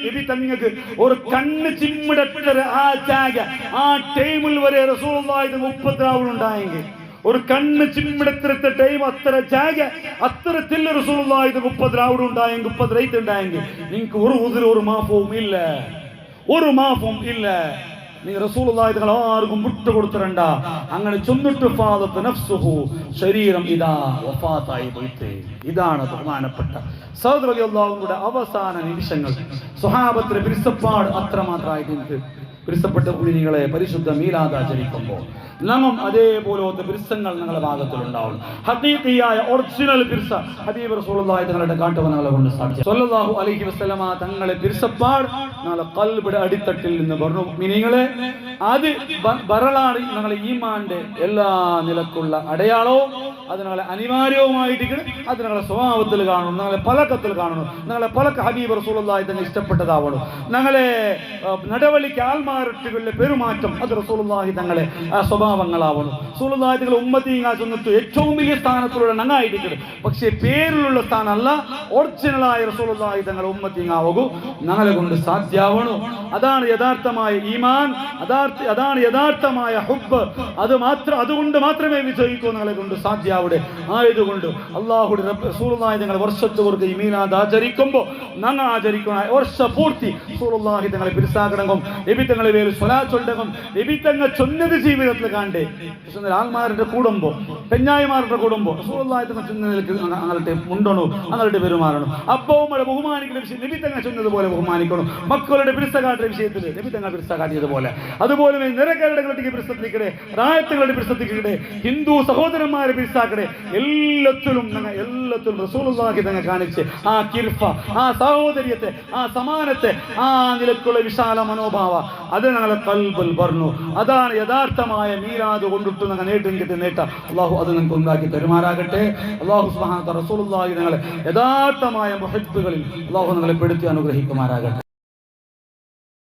നബി തങ്ങൾക്ക് ഒരു കണ്ണ് ചിമ്മിടത്ര ആ ജാഗ ആ ടൈമിൽ വരെ റസൂലുള്ളാഹി 30 ആളുണ്ടായെങ്കിൽ ഒരു കണ്ണ് ചിമ്മിടത്രത്തെ ടൈം അത്ര ജാഗ അത്തരത്തിൽ റസൂലുള്ളാഹി 30 ആളുണ്ടായെങ്കിൽ 30 റൈറ്റ് ഉണ്ടായെങ്കിൽ നിങ്ങൾക്ക് ഒരു ഉദ്ര ഒരു മാഫവും ഇല്ല, ഒരു മാഫവും ഇല്ല. നീ റസൂലുള്ളാഹി തങ്ങൾ ആർക്കും വിട്ടുകൊടുത്തിരണ്ട. അങ്ങനെ ചൊന്നിട്ട് ഫാദത്ത് നഫ്സുഹു, ശരീരം ഇതാ വഫാത്തായി പോയിട്ട്. ഇതാണ് ബഹുമാനപ്പെട്ട സഹോദരൻ റളിയല്ലാഹുവിന്റെ അവസാന നിമിഷങ്ങൾ. സ്വഹാബത്തിന്റെ പിരിസപ്പാട് അത്രമാത്രമായിട്ട് എനിക്ക് പിരിസപ്പെട്ട കുഞ്ഞുങ്ങളെ പരിശുദ്ധ മീലാദ് ആചരിക്കുമ്പോൾ നമ്മം അതേപോലത്തെ പിരിസങ്ങൾ നിങ്ങളുടെ ഭാഗത്തിലുണ്ടാവും. ഹഖീഖിയായ ഒറിജിനൽ പിരിസ ഹബീബ് റസൂലുള്ളാഹി തങ്ങളുടെ കാട്ടുവനകളെ കൊണ്ട് സാധിച്ചു. സ്വല്ലല്ലാഹു അലൈഹി വസല്ലമ തങ്ങളെ പിരിസപ്പാട് നാളെ ഖൽബിന്റെ അടിത്തട്ടിൽ നിന്ന് പറഞ്ഞു. മിനിങ്ങളെ അത് ബറലാണ് ഞങ്ങളെ ഈമാന്റെ എല്ലാ നിലക്കുള്ള അടയാളവും അത് ഞങ്ങളെ അനിവാര്യവുമായിട്ട് അത് ഞങ്ങളെ സ്വഭാവത്തിൽ കാണണം, ഞങ്ങളെ പലക്കത്തിൽ കാണണം, ഞങ്ങളെ പലക്ക ഹബീബ് റസൂലുള്ളാഹി തങ്ങൾ ഇഷ്ടപ്പെട്ടതാവണം. ഞങ്ങളെ നടവലിക്ക് ആൽമാരട്ടുകളിലെ പെരുമാറ്റം അത് റസൂലുള്ളാഹി തങ്ങളെ സ്വഭാവങ്ങളാവണം. റസൂലുള്ളാഹി തങ്ങൾ ഉമ്മത്തിങ്ങാ ചെന്നിട്ട് ഏറ്റവും വലിയ സ്ഥാനത്തിലുള്ള ഞങ്ങളായിട്ട്, പക്ഷേ പേരിലുള്ള സ്ഥാനമല്ല, ഒറിജിനലായ റസൂലുള്ളാഹി തങ്ങൾ ഉമ്മത്തിങ്ങാവൂ ഞങ്ങളെ കൊണ്ട് സാധ്യമാവണം. അതാണ് യഥാർത്ഥമായ ഈമാൻ, അതാണ് യഥാർത്ഥമായ ഹുബ്ബ്. അതുകൊണ്ട് മാത്രമേ വിജയിക്കൂ, ഞങ്ങളെ കൊണ്ട് സാധ്യമാവിടെ. ആയതുകൊണ്ട് അല്ലാഹുവിന്റെ റസൂലുള്ളാഹി തങ്ങൾ വർഷത്തോർക്ക് ഈ മീലാദ് ആചരിക്കുമ്പോൾ ഞങ്ങൾ ആചരിക്കുന്ന വർഷപൂർത്തി റസൂലുള്ളാഹി തങ്ങളെ പിരിസാകടങ്ങും, നബി തങ്ങളെ പേര് സ്വലാത്ത് ചൊല്ലണം. നബി തങ്ങൾ ചൊന്നത് ജീവിതത്തിൽ കണ്ടേ. ആൾമാരുടെ കൂടുമ്പോ പെഞ്ഞായിമാരുടെ കൂടുമ്പോ റസൂലുള്ളാഹി തങ്ങൾ ചൊന്നതിലേക്ക് അങ്ങോട്ട് മുണ്ടണു, അങ്ങോട്ട് പെരുമാറണം. അപ്പോൾ ബഹുമാനിക്കുന്ന വിഷയം നബി തങ്ങൾ ചൊന്നതുപോലെ ബഹുമാനിക്കണം. മക്കളുടെ പിരിസകാട്ടിയ വിഷയത്തിൽ നബി തങ്ങൾ പിരിസ കാട്ടിയതുപോലെ അതുപോലെ നിരക്കാരുടെ പിരിസത്തിക്കടെ, റായത്തുകളുടെ പിരിസത്തിക്കടെ, ഹിന്ദു സഹോദരന്മാരെ പിരിസാക്കടെ, എല്ലാത്തിലും റസൂലുള്ളാഹി തങ്ങൾ കാണിച്ച് ആ കിർഫ, ആ സഹോദര്യത്തെ, ആ സമാനത്തെ, ആ നിലക്കുള്ള വിശാല മനോഭാവ അത് ഞങ്ങളെ ഖൽബിൽ പറഞ്ഞു. അതാണ് യഥാർത്ഥമായ മീലാദ് കൊണ്ടിട്ട് ഞങ്ങൾ നേട്ടം നേട്ടം. അള്ളാഹു അത് നിങ്ങൾക്ക് ഉണ്ടാക്കി തരുമാറാകട്ടെ. അള്ളാഹു സുബ്ഹാനഹു വ തആല റസൂലുള്ളാഹി തങ്ങളെ യഥാർത്ഥമായ മുഹബ്ബുകളിൽ അള്ളാഹു നിങ്ങളെ പെടുത്തി അനുഗ്രഹിക്കുമാറാകട്ടെ.